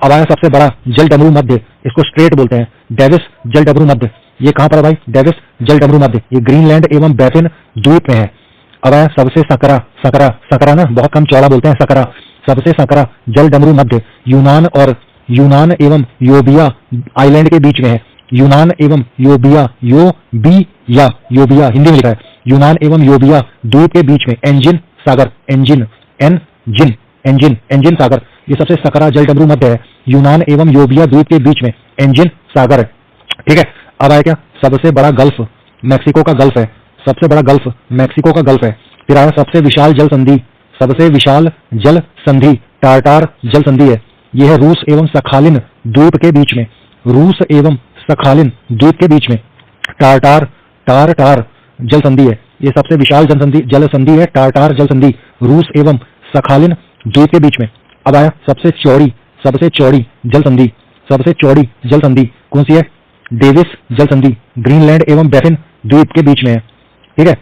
अब आया सबसे बड़ा जलडमरू मध्य, इसको स्ट्रेट बोलते हैं डेविस जलडमरू मध्य। ये कहां पर है भाई? डेविस जलडमरू मध्य, ये ग्रीनलैंड एवं बैफिन द्वीप में है। अब आया सबसे सकरा, सकरा सकरा ना बहुत कम चौड़ा बोलते हैं सकरा, सबसे सकरा जलडमरू मध्य यूनान और यूनान एवं योबिया आइलैंड के बीच में है। यूनान एवं योबिया, योबिया योबिया हिंदी में लिखा है, यूनान एवं योबिया द्वीप के बीच में एंजिन सागर, एंजिन एंजिन एंजिन एंजिन सागर, ये सबसे सकरा जलडमरू मध्य है यूनान एवं योबिया द्वीप के बीच में एंजिन सागर है। ठीक है, अब आया क्या सबसे बड़ा गल्फ मैक्सिको का गल्फ है, सबसे बड़ा गल्फ मैक्सिको का गल्फ है। फिर आया सबसे विशाल जल संधि, सबसे विशाल जल संधि टारटार जल संधि है। यह है रूस एवं सखालिन द्वीप के बीच में, रूस एवं सखालिन द्वीप के बीच में टारटार टारटार जल संधि है। ये सबसे विशाल जल संधि है टारटार जल संधि रूस एवं सखालिन द्वीप के बीच में। अब आया सबसे चौड़ी जल संधि, सबसे चौड़ी जल संधि कौन सी है? डेविस जल संधि ग्रीनलैंड एवं बैफिन द्वीप के बीच में है। ठीक है,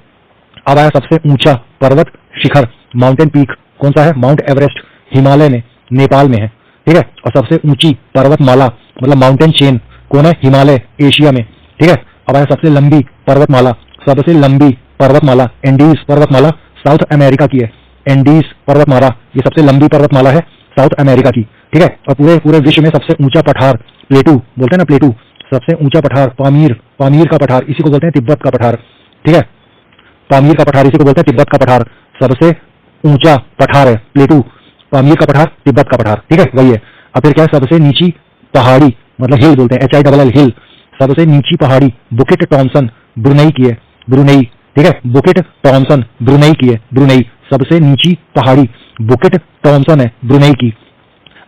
अब आया सबसे ऊंचा पर्वत शिखर माउंटेन पीक कौन सा है? माउंट एवरेस्ट हिमालय में, नेपाल में है। ठीक है, और सबसे ऊंची पर्वतमाला मतलब माउंटेन चेन कौन है? हिमालय एशिया में। ठीक है, अब आया सबसे लंबी पर्वतमाला, सबसे लंबी पर्वतमाला एंडीज पर्वतमाला साउथ अमेरिका की है। एंडीज पर्वतमाला ये सबसे लंबी पर्वतमाला है साउथ अमेरिका की। ठीक है, और पूरे पूरे विश्व में सबसे ऊंचा पठार प्लेटू बोलते हैं ना, प्लेटू सबसे ऊंचा पठार पामीर, पामीर का पठार इसी को बोलते हैं तिब्बत का पठार। ठीक है, पामीर का पठार इसी को बोलते हैं तिब्बत का पठार, सबसे ऊंचा पठार है प्लेटू, पामीर का पठार तिब्बत का पठार। ठीक है, वही है। अब फिर क्या है? सबसे नीची पहाड़ी मतलब हिल बोलते हैं HILL हिल, सबसे नीची पहाड़ी बुकिट टॉमसन ब्रुनई की है, ब्रुनई। ठीक है, बुकिट टॉमसन ब्रुनई की है, ब्रुनई सबसे नीची पहाड़ी बुकिट टॉमसन है ब्रुनई की।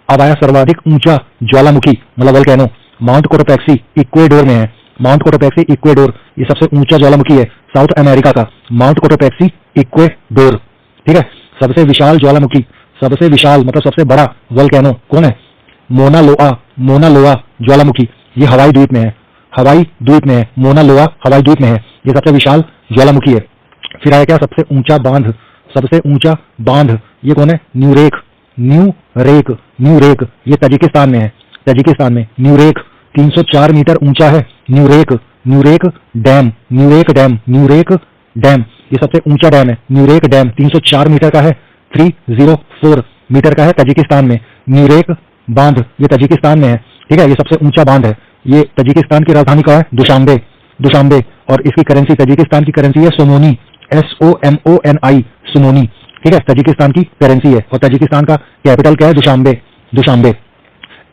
अब आया सर्वाधिक ऊंचा ज्वालामुखी मतलब वोल्केनो माउंट कोटोपैक्सी इक्वेडोर में है, माउंट कोटोपैक्सी इक्वेडोर ये सबसे ऊंचा ज्वालामुखी है साउथ अमेरिका का, माउंट कोटोपैक्सी इक्वेडोर। ठीक है, सबसे विशाल ज्वालामुखी, सबसे विशाल मतलब सबसे बड़ा वोल्केनो कौन है? मोना लोआ, मोना लोआ ज्वालामुखी ये हवाई द्वीप में है, हवाई द्वीप में है, मोना लोआ हवाई द्वीप में है, ये सबसे विशाल ज्वालामुखी है। फिर आया क्या? सबसे ऊंचा बांध, सबसे ऊंचा बांध ये कौन है? न्यूरेक, न्यूरेक न्यूरेक ये तजिकिस्तान में है, तजिकिस्तान में न्यूरेक 304 मीटर ऊंचा है न्यूरेक, न्यूरेक डैम, न्यूरेक डैम, न्यूरेक डैम ये सबसे ऊंचा डैम है न्यूरेक डैम 304 मीटर का है, 304 मीटर का है तजिकिस्तान में। न्यूरेक बांध ये तजिकिस्तान में है। ठीक है, ये सबसे ऊंचा बांध है। ये तजिकिस्तान की राजधानी का है दुशांबे, दुशांबे, और इसकी करेंसी तजिकिस्तान की करेंसी है सोमोनी, SOMONI सोमोनी। ठीक है, तजिकिस्तान की करेंसी है और तजिकिस्तान का कैपिटल क्या है? Dushanbe, Dushanbe.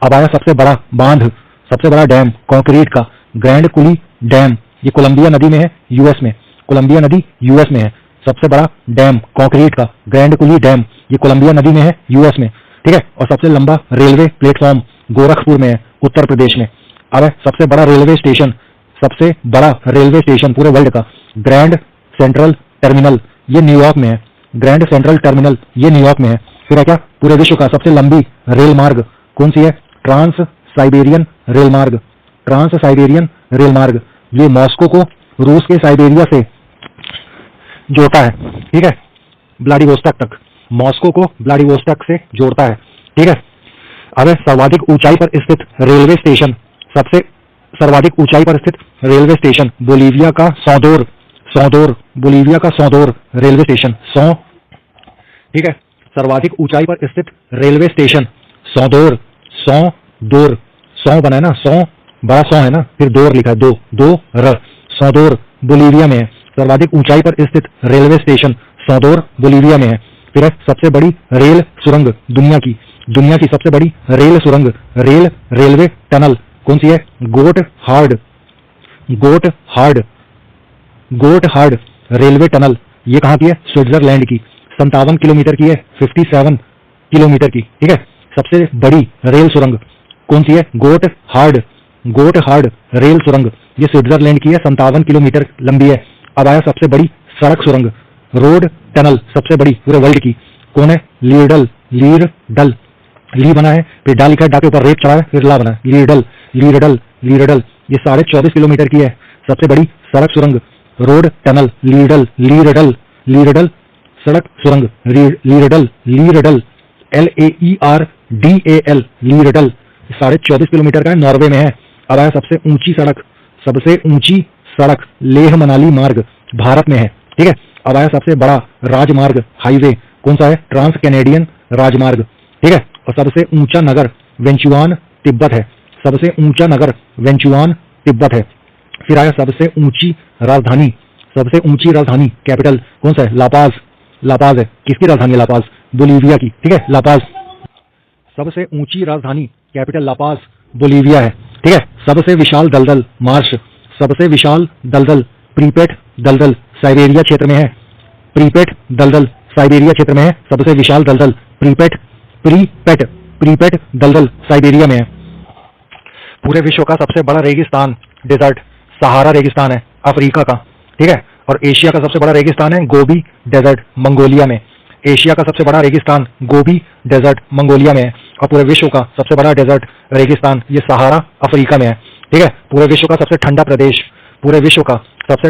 अब आया सबसे बड़ा बांध, सबसे बड़ा डैम कंक्रीट का ग्रैंड कुली डैम, ये कोलंबिया नदी में है US में, कोलंबिया नदी US में है। सबसे बड़ा डैम कंक्रीट का ग्रैंड कुली डैम ये कोलंबिया नदी में है US में। ठीक है, और सबसे लंबा रेलवे प्लेटफॉर्म गोरखपुर में है उत्तर प्रदेश में। अब है सबसे बड़ा रेलवे स्टेशन, सबसे बड़ा रेलवे स्टेशन पूरे वर्ल्ड का ग्रैंड सेंट्रल टर्मिनल ये न्यूयॉर्क में है, ग्रैंड सेंट्रल टर्मिनल ये न्यूयॉर्क में है। फिर है क्या? पूरे विश्व का सबसे लंबी रेल मार्ग कौन सी है? ट्रांस साइबेरियन रेल मार्ग, ट्रांस साइबेरियन रेल मार्ग ये मॉस्को को रूस के साइबेरिया से जोड़ता है। ठीक है, व्लादिवोस्टॉक तक, मॉस्को को व्लादिवोस्टॉक से जोड़ता है। ठीक है, अब सर्वाधिक ऊंचाई पर स्थित रेलवे स्टेशन, सबसे सर्वाधिक ऊंचाई पर स्थित रेलवे स्टेशन बोलीविया का सौदोर, सौदोर बोलीविया का सौदोर रेलवे स्टेशन सौ। ठीक है, सर्वाधिक ऊंचाई पर स्थित रेलवे स्टेशन सौदोर, सौदोर, सौ बना है ना, सौ बड़ा सौ है ना, फिर दोर लिखा है, दो दो र, सौदोर बोलीविया में है। सर्वाधिक ऊंचाई पर स्थित रेलवे स्टेशन सौदोर बोलीविया में है। फिर है सबसे बड़ी रेल सुरंग दुनिया की, दुनिया की सबसे बड़ी रेल सुरंग रेलवे टनल कौन सी है? गोट हार्ड रेलवे टनल, ये कहाँ की है? स्विट्जरलैंड की, 57 किलोमीटर की है, 57 किलोमीटर की, ठीक है। सबसे बड़ी रेल सुरंग कौन सी है? गोट हार्ड रेल सुरंग, ये स्विट्जरलैंड की है, 57 किलोमीटर लंबी है। अब आया सबसे बड़ी सड़क सुरंग, रोड टनल, सबसे बड़ी पूरे वर्ल्ड की, कौन है? लीरडल, ली बना है, फिर डा लिखा है, डा के ऊपर रेत चढ़ा है, फिर ला बना है, लीरडल, ये 24.5 किलोमीटर की है, सबसे बड़ी सड़क सुरंग, रोड टनल, लीरडल सड़क सुरंग, लीरडल, LAERDAL, लीरडल, 24.5 किलोमीटर का है, नॉर्वे में है। अब आया सबसे ऊंची सड़क लेह मनाली मार्ग, भारत में है, ठीक है। अब आया सबसे बड़ा राजमार्ग, हाईवे, कौन सा है? ट्रांस कैनेडियन राजमार्ग, ठीक है। और सबसे ऊंचा नगर वेंचुआन, तिब्बत है, सबसे ऊंचा नगर वेंचुआन, तिब्बत है। फिर आया सबसे ऊंची राजधानी कैपिटल, कौन सा है? लापाज है, किसकी राजधानी है? लापाज, बोलीविया की, ठीक है, लापाज। सबसे ऊंची राजधानी कैपिटल लापाज, बोलीविया है, ठीक है। सबसे विशाल दलदल मार्श, सबसे विशाल दलदल प्रीपेट दलदल साइबेरिया क्षेत्र में है, सबसे विशाल दलदल प्रीपेट दलदल साइबेरिया में है। पूरे विश्व का सबसे बड़ा रेगिस्तान डेजर्ट सहारा रेगिस्तान है, अफ्रीका का, ठीक है। और एशिया का सबसे बड़ा रेगिस्तान है गोबी डेजर्ट, मंगोलिया में। एशिया का सबसे बड़ा रेगिस्तान गोबी डेजर्ट, मंगोलिया में है। और पूरे विश्व का सबसे बड़ा डेजर्ट रेगिस्तान ये सहारा, अफ्रीका में है, ठीक है। पूरे विश्व का सबसे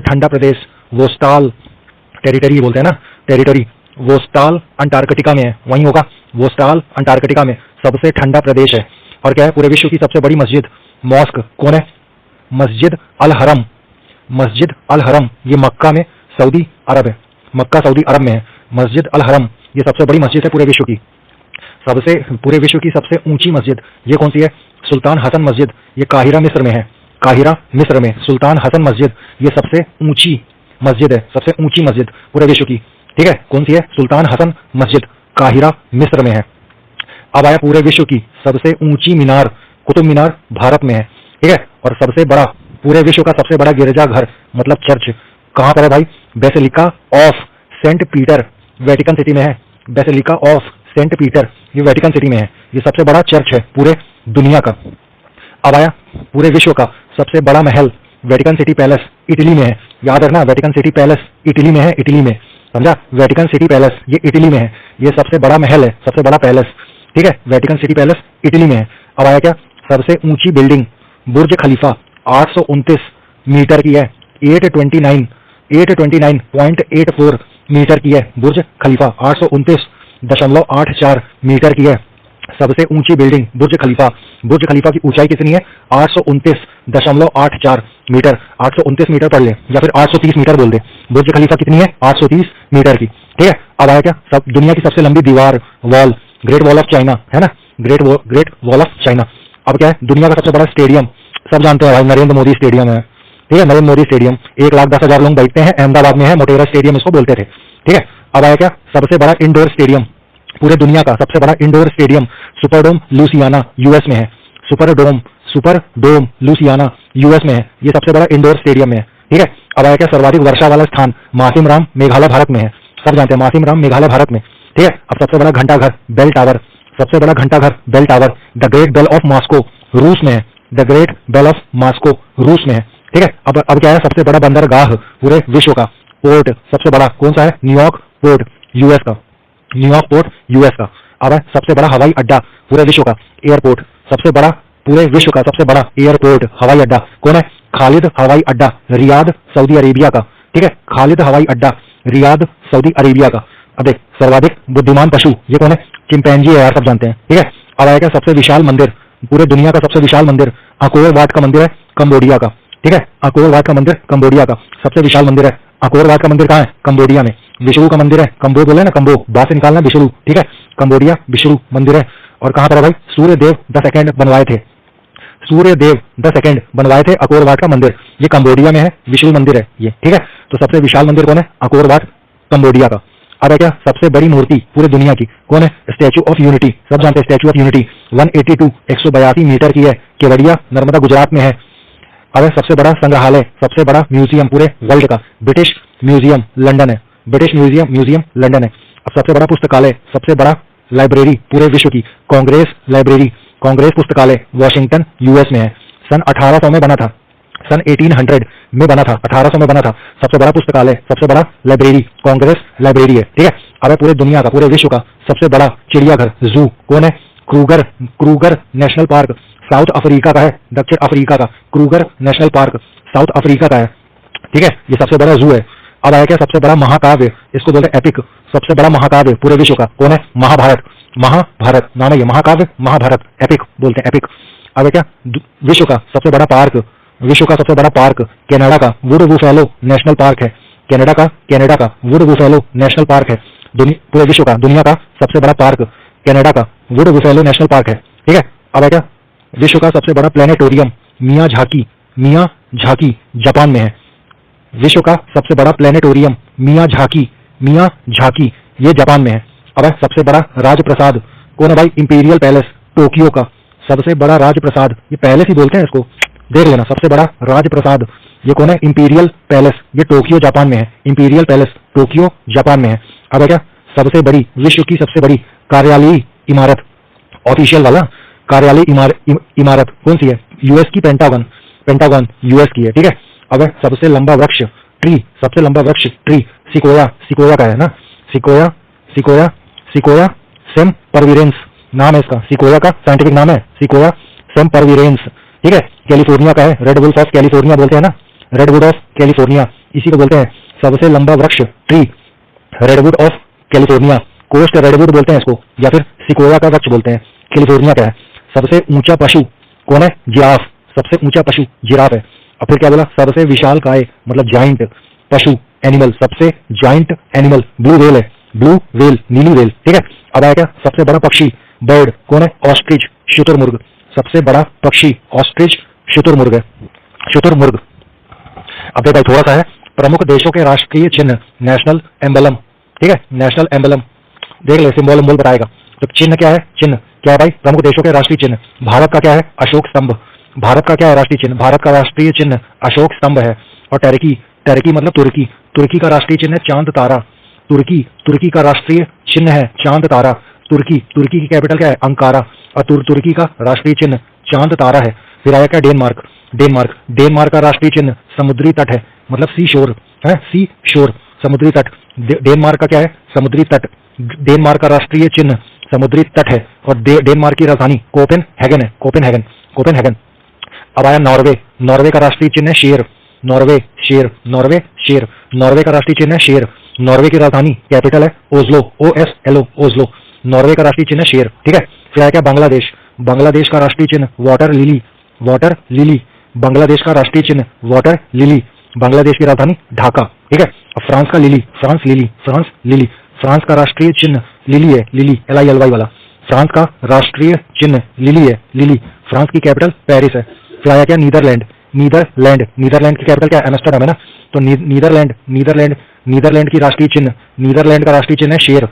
ठंडा प्रदेश वोस्टाल टेरिटरी बोलते हैं ना, टेरिटरी, वोस्टाल अंटार्कटिका में है, वहीं होगा, वोस्टाल अंटार्कटिका में सबसे ठंडा प्रदेश है। और क्या है? पूरे विश्व की सबसे बड़ी मस्जिद मॉस्क कौन है? मस्जिद अल हरम, ये मक्का में सऊदी अरब है, मक्का सऊदी अरब में है, मस्जिद अल हरम, ये सबसे बड़ी मस्जिद है पूरे विश्व की। पूरे विश्व की सबसे ऊंची मस्जिद ये कौन सी है? सुल्तान हसन मस्जिद, ये काहिरा मिस्र में है, सुल्तान हसन मस्जिद, ये सबसे ऊंची मस्जिद है, सबसे ऊंची मस्जिद पूरे विश्व की, ठीक है। कौन सी है? सुल्तान हसन मस्जिद, काहिरा मिस्र में है। अब आया पूरे विश्व की सबसे ऊंची मीनार, कुतुब मीनार, भारत में है, ठीक है। और पूरे विश्व का सबसे बड़ा गिरजाघर मतलब चर्च कहां पर है भाई? Basilica of Saint Peter, Vatican City में है, बेसिलिका ऑफ सेंट पीटर, ये वेटिकन सिटी में है, ये सबसे बड़ा चर्च है पूरे दुनिया का। अब आया पूरे विश्व का सबसे बड़ा महल, वेटिकन सिटी पैलेस, इटली में है, याद रखना, वेटिकन सिटी पैलेस इटली में है, इटली में, समझा? वेटिकन सिटी पैलेस ये इटली में है, ये सबसे बड़ा महल है, सबसे बड़ा पैलेस, ठीक है, वेटिकन सिटी पैलेस इटली में है। अब आया क्या? सबसे ऊंची बिल्डिंग बुर्ज खलीफा, 829 मीटर की है, 829.84 मीटर की है, बुर्ज खलीफा 829.84 मीटर की है, सबसे ऊंची बिल्डिंग बुर्ज खलीफा की ऊंचाई कितनी है? 829.84 मीटर, 829 मीटर पढ़ ले या फिर 830 मीटर बोल दे। बुर्ज खलीफा कितनी है? 830 मीटर की, ठीक है। अब आया क्या? दुनिया की सबसे लंबी दीवार, wall, great wall of China है ना, ग्रेट वॉल ऑफ चाइना। अब क्या है? दुनिया का सबसे बड़ा स्टेडियम, सब जानते हैं भाई, नरेंद्र मोदी स्टेडियम है, ठीक है, नरेंद्र मोदी स्टेडियम, 1,10,000 लोग बैठते हैं, अहमदाबाद में है, मोटेरा स्टेडियम इसको बोलते थे, ठीक है। अब आया क्या? सबसे बड़ा इंडोर स्टेडियम, पूरे दुनिया का सबसे बड़ा indoor stadium Superdome Louisiana, US में है, सुपरडोम लुसियाना यूएस में है, ये सबसे बड़ा इंडोर स्टेडियम है, ठीक है। अब आया क्या? सर्वाधिक वर्षा वाला स्थान मासिमराम, मेघालय, भारत में है, सब जानते हैं मासिमराम, मेघालय, भारत में, ठीक है। अब सबसे बड़ा घंटाघर bell tower, the great bell of Moscow, रूस में है, the great bell of Moscow, रूस में है, ठीक है। अब क्या है? सबसे बड़ा बंदरगाह पूरे विश्व का, पोर्ट सबसे बड़ा कौन सा है? न्यूयॉर्क पोर्ट, यूएस का, न्यूयॉर्क पोर्ट, यूएस का। अब है सबसे बड़ा हवाई अड्डा पूरे विश्व का, एयरपोर्ट, सबसे बड़ा पूरे विश्व का सबसे बड़ा एयरपोर्ट, हवाई अड्डा कौन है? खालिद हवाई अड्डा, रियाद, सऊदी अरेबिया का, ठीक है, खालिद हवाई अड्डा, रियाद, सऊदी अरेबिया का। अब देख, सर्वाधिक बुद्धिमान पशु ये कौन है? चिंपैंजी है यार, सब जानते हैं, ठीक है। अब आएगा सबसे विशाल मंदिर, पूरे दुनिया का सबसे विशाल मंदिर अंकोर वाट का मंदिर है, कंबोडिया का, ठीक है, अंकोर वाट का मंदिर कंबोडिया का सबसे विशाल मंदिर है। अंकोर वाट का मंदिर कहाँ है? कंबोडिया में। विष्णु का मंदिर है, कंबो बोले ना, कंबो बात से निकालना, विष्णु, ठीक है, कंबोडिया विष्णु मंदिर है। और कहाँ पर है भाई? सूर्यदेव द सेकंड बनवाए थे, सूर्यदेव द सेकंड बनवाए थे अंकोर वाट का मंदिर, ये कंबोडिया में है, विष्णु मंदिर है ये, ठीक है। तो सबसे विशाल मंदिर कौन है? अंकोर वाट, कंबोडिया का। अब है क्या सबसे बड़ी मूर्ति पूरी दुनिया की, कौन है? स्टैचू ऑफ यूनिटी, सब जानते हैं स्टैचू ऑफ यूनिटी 182 182 मीटर की है, केवड़िया नर्मदा गुजरात में है। अब है सबसे बड़ा संग्रहालय, सबसे बड़ा म्यूजियम पूरे वर्ल्ड का ब्रिटिश म्यूजियम लंदन है, ब्रिटिश म्यूजियम लंदन है। अब सबसे बड़ा पुस्तकालय, सबसे बड़ा लाइब्रेरी पूरे विश्व की कांग्रेस लाइब्रेरी, कांग्रेस पुस्तकालय वॉशिंगटन यूएस में है। सन 1800 में बना था, सन 1800 में बना था, 1800 में बना था। सबसे बड़ा पुस्तकालय, सबसे बड़ा लाइब्रेरी कांग्रेस लाइब्रेरी है, ठीक है। अब है पूरे दुनिया का, पूरे विश्व का सबसे बड़ा चिड़ियाघर जू, कौन है? Kruger national park, south Africa का है, दक्षिण अफ्रीका का Kruger national park south Africa का है, ठीक है। ये सबसे बड़ा जू है। अब आया क्या सबसे बड़ा महाकाव्य, इसको बोलते हैं एपिक, सबसे बड़ा महाकाव्य पूरे विश्व का, कौन है? महाभारत, महाभारत नाम है ये, महाकाव्य महाभारत, एपिक बोलते हैं एपिक। अब है क्या विश्व का सबसे बड़ा पार्क, विश्व का सबसे बड़ा पार्क कनाडा का वुड बुफेलो नेशनल पार्क है, कनाडा का वुड बुफेलो नेशनल पार्क है। पूरे विश्व का, दुनिया का सबसे बड़ा पार्क कनाडा का वुड बुफेलो नेशनल पार्क है, ठीक है। अब है क्या विश्व का सबसे बड़ा प्लेनेटोरियम मियाझाकी जापान में है, विश्व का सबसे बड़ा प्लेनेटोरियम मियाझाकी ये जापान में है। अब है सबसे बड़ा राजप्रसाद, कौन है भाई? इंपीरियल पैलेस टोक्यो का सबसे बड़ा राजप्रसाद, ये पैलेस ही बोलते हैं इसको, देख लेना। सबसे बड़ा राजप्रसाद ये कौन है? इंपीरियल पैलेस, ये टोक्यो जापान में है, इंपीरियल पैलेस टोक्यो जापान में है। अब है क्या सबसे बड़ी, विश्व की सबसे बड़ी कार्यालयी इमारत, ऑफिशियल वाला कार्यालय इमारत कौन सी है? यूएस की पेंटागन यूएस की है, ठीक है। अब है सबसे लंबा वृक्ष ट्री, सबसे लंबा वृक्ष ट्री सिकोया का है ना, सिकोया सेमपरविरेंस नाम है इसका, सिकोया का साइंटिफिक नाम है सिकोया सेमपरविरेंस, ठीक है। कैलिफोर्निया का है, रेडवुड ऑफ कैलिफोर्निया बोलते हैं ना, रेडवुड ऑफ कैलिफोर्निया इसी को बोलते हैं सबसे लंबा वृक्ष tree, redwood of California, coast redwood बोलते हैं इसको, या फिर सिकोया का वृक्ष बोलते हैं, कैलिफोर्निया का है। सबसे ऊंचा पशु कौन है? जिराफ, सबसे ऊंचा पशु जिराफ है। और फिर क्या बोला? सबसे विशाल काय मतलब जाइंट पशु एनिमल, सबसे जाइंट एनिमल ब्लू व्हेल है, ब्लू व्हेल नीली व्हेल, ठीक है। अब आया क्या सबसे बड़ा पक्षी बर्ड, कौन है? ऑस्ट्रिच शुतुरमुर्ग, सबसे बड़ा पक्षी ऑस्ट्रिच शुतुरमुर्ग है, शुतुरमुर्ग। अब देखो थोड़ा सा है प्रमुख देशों के राष्ट्रीय चिन्ह, नेशनल एम्बलम, ठीक है, नेशनल एम्बलम देख ले, सिंबल बताएगा। तो चिन्ह क्या है? चिन्ह क्या है भाई? प्रमुख देशों के राष्ट्रीय चिन्ह। भारत का क्या है? अशोक स्तंभ, भारत का क्या है राष्ट्रीय चिन्ह? भारत का राष्ट्रीय चिन्ह अशोक स्तंभ है। और टर्की मतलब तुर्की का राष्ट्रीय चिन्ह है चांद तारा, तुर्की का राष्ट्रीय चिन्ह है चांद तारा। तुर्की की कैपिटल क्या है? अंकारा, और तुर्की का राष्ट्रीय चिन्ह चांद तारा है। फिर आया क्या? डेनमार्क का राष्ट्रीय चिन्ह समुद्री तट है, मतलब सी शोर है, सी शोर समुद्री तट। डेनमार्क का क्या है? समुद्री तट। डेनमार्क का राष्ट्रीय चिन्ह समुद्री तट है। और डेनमार्क की राजधानी कोपेनहेगन है, कोपेनहेगन। अब आया नॉर्वे का राष्ट्रीय चिन्ह है शेर, नॉर्वे का राष्ट्रीय चिन्ह है शेर। नॉर्वे की राजधानी कैपिटल है ओस्लो, OSLO ओस्लो। नॉर्वे का राष्ट्रीय चिन्ह है शेर, ठीक है। फिर आया क्या? बांग्लादेश का राष्ट्रीय चिन्ह वाटर लिली, बांग्लादेश का राष्ट्रीय चिन्ह वाटर लिली। बांग्लादेश की राजधानी ढाका, ठीक है। अब फ्रांस का लिली, फ्रांस का राष्ट्रीय चिन्ह लिली है, LILY वाला। फ्रांस का राष्ट्रीय चिन्ह लिली है, फ्रांस की कैपिटल पेरिस है। फिर आया क्या? नीदरलैंड की कैपिटल क्या है? एम्स्टर्डम है ना। तो नीदरलैंड की राष्ट्रीय चिन्ह, नीदरलैंड का राष्ट्रीय चिन्ह है शेर।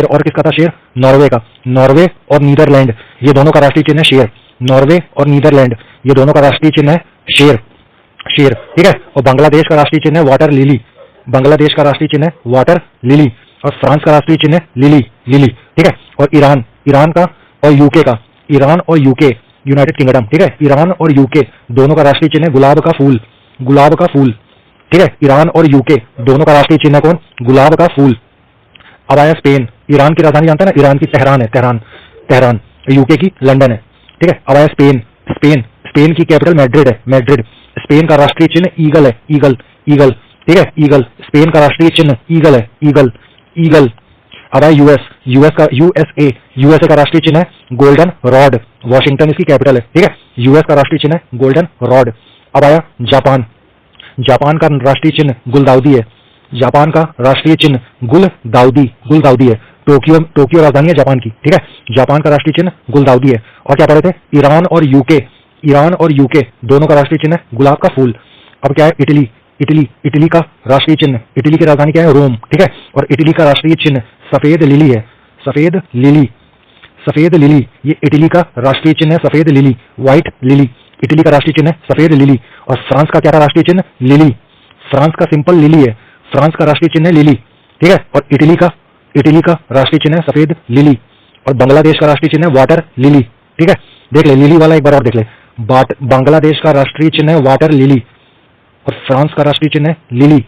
और किसका था शेर? नॉर्वे का। नॉर्वे और नीदरलैंड ये दोनों का राष्ट्रीय चिन्ह है शेर। नॉर्वे और नीदरलैंड ये दोनों का राष्ट्रीय चिन्ह है शेर, ठीक है। और बांग्लादेश का राष्ट्रीय चिन्ह है वाटर लिली, बांग्लादेश का राष्ट्रीय चिन्ह है वाटर लिली। और फ्रांस का राष्ट्रीय चिन्ह है लिली, ठीक है। और ईरान का और यूके का, ईरान और यूके यूनाइटेड किंगडम, ठीक है। ईरान और यूके दोनों का राष्ट्रीय चिन्ह है गुलाब का फूल, ठीक है। ईरान और यूके दोनों का राष्ट्रीय चिन्ह कौन? गुलाब का फूल। अब आया स्पेन, ईरान की राजधानी जानते हैं ना, ईरान की तेहरान है, तेहरान। यूके की लंदन है, ठीक है। अब आया स्पेन की कैपिटल मैड्रिड। स्पेन का राष्ट्रीय चिन्ह ईगल है, ईगल, ठीक है, ईगल। स्पेन का राष्ट्रीय चिन्ह ईगल है, ईगल। अब आया यूएसए का राष्ट्रीय चिन्ह है गोल्डन रॉड, वॉशिंगटन इसकी कैपिटल है, ठीक है। यूएस का राष्ट्रीय चिन्ह है गोल्डन रॉड। अब आया जापान का राष्ट्रीय चिन्ह गुलदाउदी है, जापान का राष्ट्रीय चिन्ह गुलदाउदी है। टोक्यो राजधानी है जापान की, ठीक है। जापान का राष्ट्रीय चिन्ह गुलदाउदी है। और क्या पढ़े थे? ईरान और यूके दोनों का राष्ट्रीय चिन्ह है गुलाब का फूल। अब क्या है? इटली, इटली का राष्ट्रीय चिन्ह, इटली की राजधानी क्या है? रोम, ठीक है। और इटली का राष्ट्रीय चिन्ह सफेद लिली है, सफेद लिली, सफेद लिली, ये इटली का राष्ट्रीय चिन्ह है, सफेद लिली, व्हाइट लिली, इटली का राष्ट्रीय चिन्ह है सफेद लिली। और फ्रांस का क्या था राष्ट्रीय चिन्ह? लिली, फ्रांस का सिंपल लिली है, फ्रांस का राष्ट्रीय चिन्ह है लिली, ठीक है। और इटली का राष्ट्रीय चिन्ह है सफेद लिली। और बांग्लादेश का राष्ट्रीय चिन्ह है वाटर लिली, ठीक है। देख ले लिली वाला एक बार और देख ले, बांग्लादेश का राष्ट्रीय चिन्ह है वाटर लिली और फ्रांस का राष्ट्रीय चिन्ह है लिली।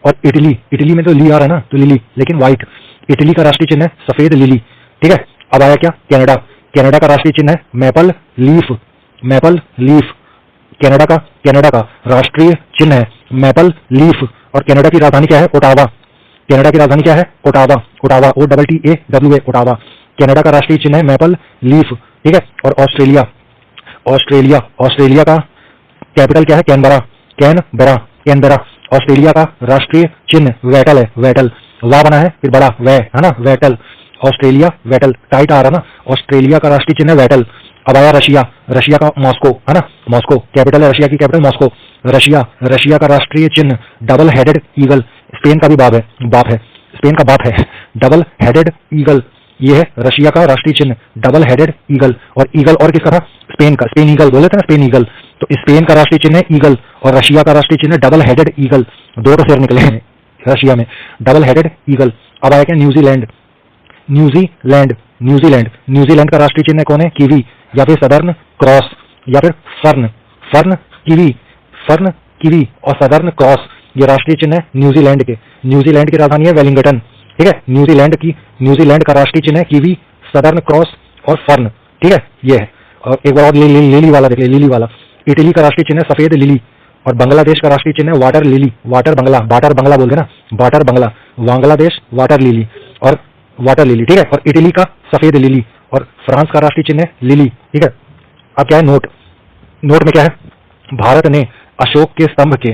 और इटली में तो ली आ रहा है ना, तो लिली, लेकिन व्हाइट। इटली का राष्ट्रीय चिन्ह है सफेद लिली, ठीक है। अब आया क्या? कनाडा, कनाडा का राष्ट्रीय चिन्ह है maple leaf, maple leaf, Canada का राष्ट्रीय चिन्ह है मैपल लीफ। और कनाडा की राजधानी क्या है? ओटावा, कनाडा की राजधानी क्या है? Ottawa, Ottawa, OTTAWA, Ottawa. Canada का राष्ट्रीय चिन्ह है मैपल लीफ, ठीक है। और ऑस्ट्रेलिया, ऑस्ट्रेलिया, ऑस्ट्रेलिया का कैपिटल क्या है? Canberra, Canberra, Canberra. ऑस्ट्रेलिया का राष्ट्रीय चिन्ह वेटल है, वेटल, वाह बना है फिर बड़ा वै, है ना, वेटल, ऑस्ट्रेलिया वेटल, टाइट आ रहा ना। ऑस्ट्रेलिया का राष्ट्रीय चिन्ह है वेटल। अब आया रशिया, रशिया का मॉस्को, है ना, मॉस्को कैपिटल है, रशिया की कैपिटल मॉस्को। रशिया, रशिया का राष्ट्रीय चिन्ह डबल हेडेड ईगल, स्पेन का भी बाप है, स्पेन का बाप है, डबल हेडेड ईगल, ये है रशिया का राष्ट्रीय चिन्ह डबल हेडेड ईगल। और ईगल और किसका था? स्पेन का, स्पेन ईगल बोले थे ना, स्पेन ईगल। तो स्पेन का राष्ट्रीय चिन्ह है ईगल और रशिया का राष्ट्रीय चिन्ह डबल हेडेड ईगल, दो तो सिर निकले हैं रशिया में, डबल हेडेड ईगल। अब आया क्या? न्यूजीलैंड, न्यूजीलैंड, न्यूजीलैंड, न्यूजीलैंड का राष्ट्रीय चिन्ह कौन है? कीवी या फिर सदर्न क्रॉस या फिर fern, fern kiwi, fern kiwi और सदर्न क्रॉस, ये राष्ट्रीय चिन्ह है न्यूजीलैंड के। न्यूजीलैंड की राजधानी है वेलिंगटन, ठीक है। न्यूजीलैंड का राष्ट्रीय चिन्ह है कीवी, सदर्न क्रॉस और फर्न, ठीक है, ये है। और एक बार और लिली वाला देख ले, लिली वाला। इटली का राष्ट्रीय चिन्ह है सफेद लिली और बांग्लादेश का राष्ट्रीय चिन्ह है वाटर लिली, वाटर बंगला, बाटर बंगला बोलते ना, बाटर बंगला, बांग्लादेश वाटर लिली और वाटर लिली, ठीक है। और इटली का सफेद लिली और फ्रांस का राष्ट्रीय चिन्ह है लिली, ठीक है। अब क्या है? नोट, नोट में क्या है? भारत ने अशोक के स्तंभ के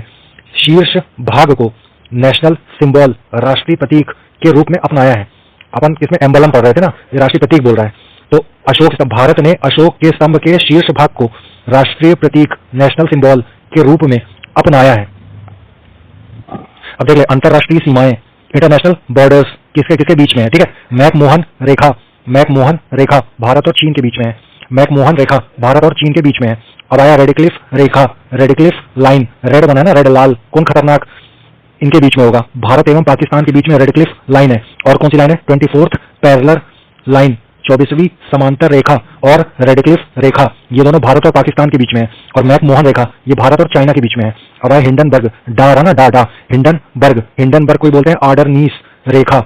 शीर्ष भाग को नेशनल सिंबल, राष्ट्रीय प्रतीक के रूप में अपनाया है। अपन किसमें एम्बलम पढ़ रहे थे ना, ये राष्ट्रीय प्रतीक बोल रहा है। तो अशोक, भारत ने अशोक के स्तंभ के शीर्ष भाग को राष्ट्रीय प्रतीक, नेशनल सिंबल के रूप में अपनाया है। अब देख ले, अंतरराष्ट्रीय सीमाएं, इंटरनेशनल बॉर्डर्स किसके किसके बीच में है, ठीक है। मैकमोहन रेखा, मैकमोहन रेखा भारत और चीन के बीच में है, मैकमोहन रेखा भारत और चीन के बीच में है। अब आया रेडक्लिफ रेखा, रेडक्लिफ लाइन, रेड बना है ना, रेड लाल, कौन खतरनाक? इनके बीच में होगा, भारत एवं पाकिस्तान के बीच में रेडक्लिफ लाइन है। और कौन सी लाइन है? 24th पैरेलल लाइन, 24वीं समांतर रेखा और रेडक्लिफ रेखा, ये दोनों भारत और पाकिस्तान के बीच में है। और मैकमोहन रेखा ये भारत और चाइना के बीच में है। अब आया हिंडनबर्ग, डा रहा ना, डा डा, हिंडनबर्ग, हिंडनबर्ग कोई बोलते हैं आर्डरनीस रेखा,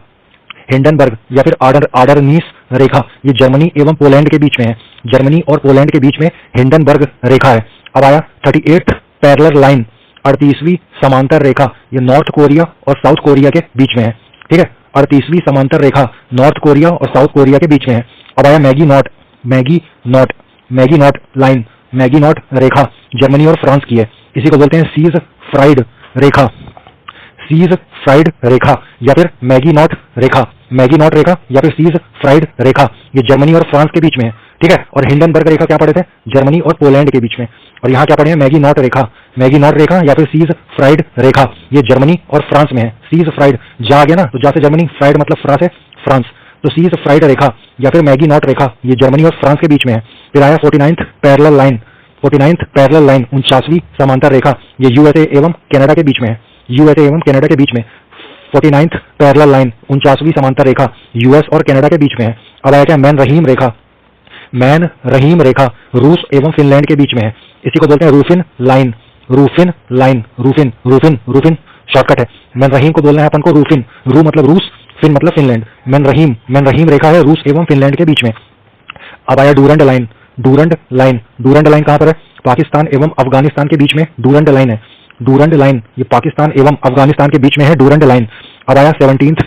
हिंडनबर्ग या फिर आर्डरनीस रेखा, ये जर्मनी एवं पोलैंड के बीच में है, जर्मनी और पोलैंड के बीच में हिंडनबर्ग रेखा है। अब आया 38th पैरेलल लाइन, 38वीं समांतर रेखा, ये नॉर्थ कोरिया और साउथ कोरिया के बीच में है, ठीक है। 38वीं समांतर रेखा नॉर्थ कोरिया और साउथ कोरिया के बीच में है। अब आया Maginot, Maginot, Maginot line, Maginot रेखा जर्मनी और फ्रांस की है, इसी को बोलते हैं सीज फ्राइड रेखा, सीज फ्राइड रेखा या फिर मैगी नॉट रेखा, मैगी नॉट रेखा या फिर सीज फ्राइड रेखा, ये जर्मनी और फ्रांस के बीच में है, ठीक है। और हिंडनबर्ग रेखा क्या पढ़े थे? जर्मनी और पोलैंड के बीच में। और यहाँ क्या पढ़े हैं? मैगी नॉट रेखा, मैगी नॉट रेखा या फिर सीज फ्राइड रेखा, ये जर्मनी और फ्रांस में है। सीज फ्राइड जा गया ना, तो जा से जर्मनी, फ्राइड मतलब फ्रा से फ्रांस, तो सीज फ्राइड रेखा या फिर मैगी नॉट रेखा, ये जर्मनी और फ्रांस के बीच में है। फिर आया 49th parallel line, 49th parallel line, 49वीं समांतर रेखा, ये यूएसए एवं कनाडा के बीच में है, यूएसए एवं कनाडा के बीच में 49th पैरेलल लाइन, 49वीं समांतर रेखा यूएस और कनाडा के बीच में है। अब आया क्या? मैन रहीम रेखा, मैन रहीम रेखा रूस एवं फिनलैंड के बीच में है, इसी को बोलते हैं रूफिन लाइन, रूफिन लाइन, रूफिन, रूफिन, रूफिन शॉर्टकट है। मैन रहीम को बोलना है अपन को रूफिन, रू मतलब रूस, फिन मतलब फिनलैंड, मैन रहीम रेखा है रूस एवं फिनलैंड के बीच में। अब आया Durand line, Durand line, Durand line कहाँ पर है? पाकिस्तान एवं अफगानिस्तान के बीच में डूरंड लाइन है, डूरंड लाइन, ये पाकिस्तान एवं अफगानिस्तान के बीच में है डूरंड लाइन। अब आया 17th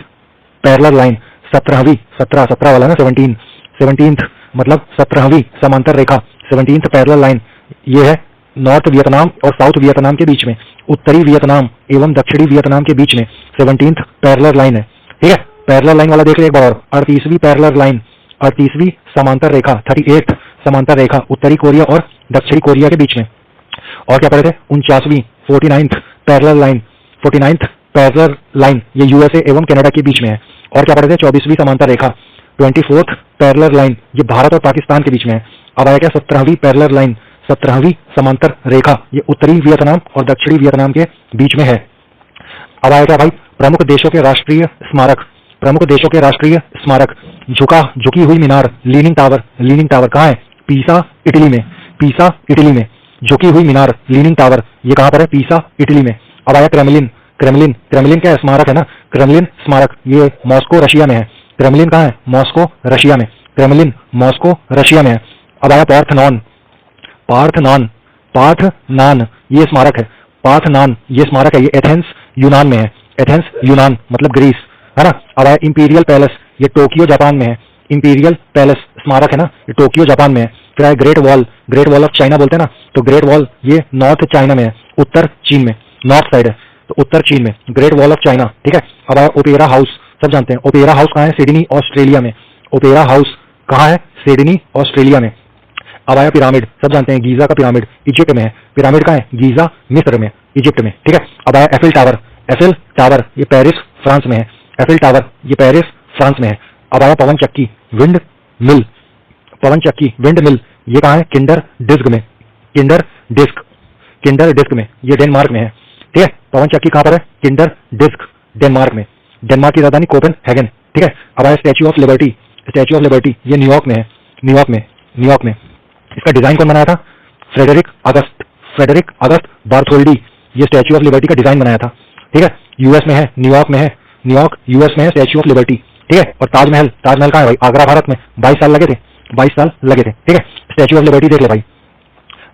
पैरेलल लाइन, 17वीं, 17 वाला ना, 17th मतलब 17वीं समांतर रेखा, 17th पैरेलल लाइन, ये है नॉर्थ वियतनाम और साउथ वियतनाम के बीच में, उत्तरी वियतनाम एवं दक्षिणी वियतनाम के बीच में 17th पैरेलल लाइन है, ठीक है। पैरेलल लाइन वाला देख ले एक बार और, 38वीं पैरेलल लाइन, 38वीं समांतर रेखा, 38th समांतर रेखा, उत्तरी कोरिया और दक्षिणी कोरिया के बीच में। और क्या पढ़े थे? 49वीं 49th parallel line, 49th parallel line ये यूएसए एवं कनाडा के बीच में है। और क्या पढ़े थे? 24वीं समांतर रेखा, 24th पैरेलल लाइन ये भारत और पाकिस्तान के बीच में है। अब आया क्या? 17वीं पैरेलल लाइन, 17वीं समांतर रेखा ये उत्तरी वियतनाम और दक्षिणी वियतनाम के बीच में है। अब आया क्या भाई? प्रमुख देशों के राष्ट्रीय स्मारक, प्रमुख देशों के राष्ट्रीय स्मारक, झुकी हुई मीनार, लीनिंग टावर, लीनिंग टावर कहाँ है? पीसा इटली में, पीसा इटली में। झुकी हुई मीनार, लीनिंग टावर ये कहाँ पर है? पीसा इटली में। अब आया क्रेमलिन, क्रेमलिन, क्रेमलिन क्या है? स्मारक है ना, क्रेमलिन स्मारक ये मॉस्को रशिया में है। क्रेमलिन कहाँ है? मॉस्को रशिया में, क्रेमलिन मॉस्को रशिया में है। अब आया पार्थनॉन, पार्थनॉन, पार्थनान ये स्मारक है, पार्थनान ये स्मारक है, ये एथेंस यूनान में है, एथेंस यूनान मतलब ग्रीस, है ना। अब आया इंपीरियल पैलेस, ये टोक्यो जापान में है, इंपीरियल पैलेस स्मारक है ना, ये टोक्यो जापान में है। फिर आया great wall, great wall of China बोलते हैं ना, तो ग्रेट वॉल ये नॉर्थ चाइना में है, उत्तर चीन में, नॉर्थ साइड है तो उत्तर चीन में, ग्रेट वॉल ऑफ चाइना, ठीक है। अब आया ओपेरा हाउस, सब जानते हैं ओपेरा हाउस कहाँ है? सिडनी ऑस्ट्रेलिया में, ओपेरा हाउस कहाँ है? सिडनी ऑस्ट्रेलिया में। अब आया पिरामिड, सब जानते हैं गीजा का पिरामिड इजिप्ट में है, पिरामिड कहाँ है? गीजा मिस्र में, इजिप्ट में, ठीक है। अब आया एफिल टावर, एफिल टावर ये पेरिस फ्रांस में है, एफिल टावर ये पेरिस फ्रांस में है। अब आया पवन चक्की, विंड मिल, पवन चक्की विंड मिल ये कहाँ है? किंडर डिस्क में, किंडर डिस्क, किंडर डिस्क में ये डेनमार्क में है, ठीक है। पवन चक्की कहाँ पर है? किंडर डिस्क डेनमार्क में, डेनमार्क की राजधानी कोपेनहेगन, ठीक है। अब आया statue of liberty, statue of liberty ये न्यूयॉर्क में है, न्यूयॉर्क में, न्यूयॉर्क में। इसका डिजाइन कौन बनाया था? फ्रेडरिक अगस्त, फ्रेडरिक अगस्त बार्थोल्डी ये स्टैच्यू ऑफ लिबर्टी का डिजाइन बनाया था, ठीक है। यूएस में है, न्यूयॉर्क में है, न्यूयॉर्क यूएस में है स्टैच्यू ऑफ लिबर्टी, ठीक है। और ताजमहल, ताजमहल कहाँ है भाई? आगरा भारत में, 22 साल लगे थे, 22 साल लगे थे, ठीक है। स्टैच्यू ऑफ लिबर्टी देख ले भाई,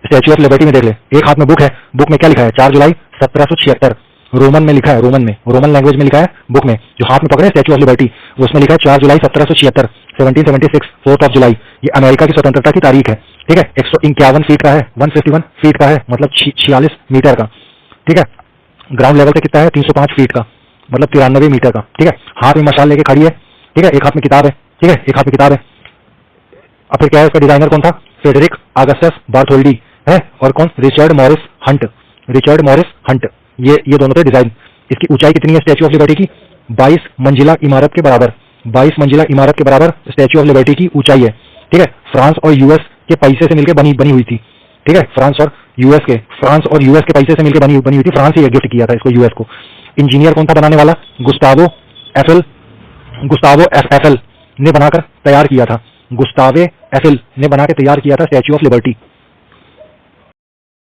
स्टैच्यू ऑफ लिबर्टी में देख ले, एक हाथ में बुक है, बुक में क्या लिखा है? 4 जुलाई 1776 रोमन में लिखा है, रोमन में, रोमन लैंग्वेज में लिखा है बुक में, जो हाथ में पकड़े स्टैच्यू ऑफ लिबर्टी उसमें लिखा है 4 जुलाई 1776 1776 4th ऑफ जुलाई, ये अमेरिका की स्वतंत्रता की तारीख है, ठीक है। 151 फीट का है, 151 फीट का है मतलब 46 मीटर का, ठीक है। ग्राउंड लेवल से कितना है? 305 फीट का मतलब 93 मीटर का, ठीक है। हाथ में मशाल लेके खड़ी है, ठीक है, एक हाथ में किताब है, ठीक है, एक हाथ में किताब है। अब फिर क्या है? इसका डिजाइनर कौन था? फ्रेडरिक अगस्टस बार्थोल्डी है। और कौन? Richard Morris Hunt, Richard Morris Hunt ये दोनों थे डिजाइन। इसकी ऊंचाई कितनी है स्टैच्यू ऑफ लिबर्टी की? 22 मंजिला इमारत के बराबर, 22 मंजिला इमारत के बराबर स्टैच्यू ऑफ लिबर्टी की ऊंचाई है, ठीक है। फ्रांस और यूएस के पैसे से मिलकर बनी हुई थी, ठीक है। फ्रांस और यूएस के पैसे से मिलकर बनी हुई थी, फ्रांस ही गिफ्ट किया था इसको यूएस को। इंजीनियर कौन था बनाने वाला? गुस्तावो एफेल ने बनाकर तैयार किया था, गुस्तावे एफेल ने बनाकर तैयार किया था स्टैच्यू ऑफ लिबर्टी।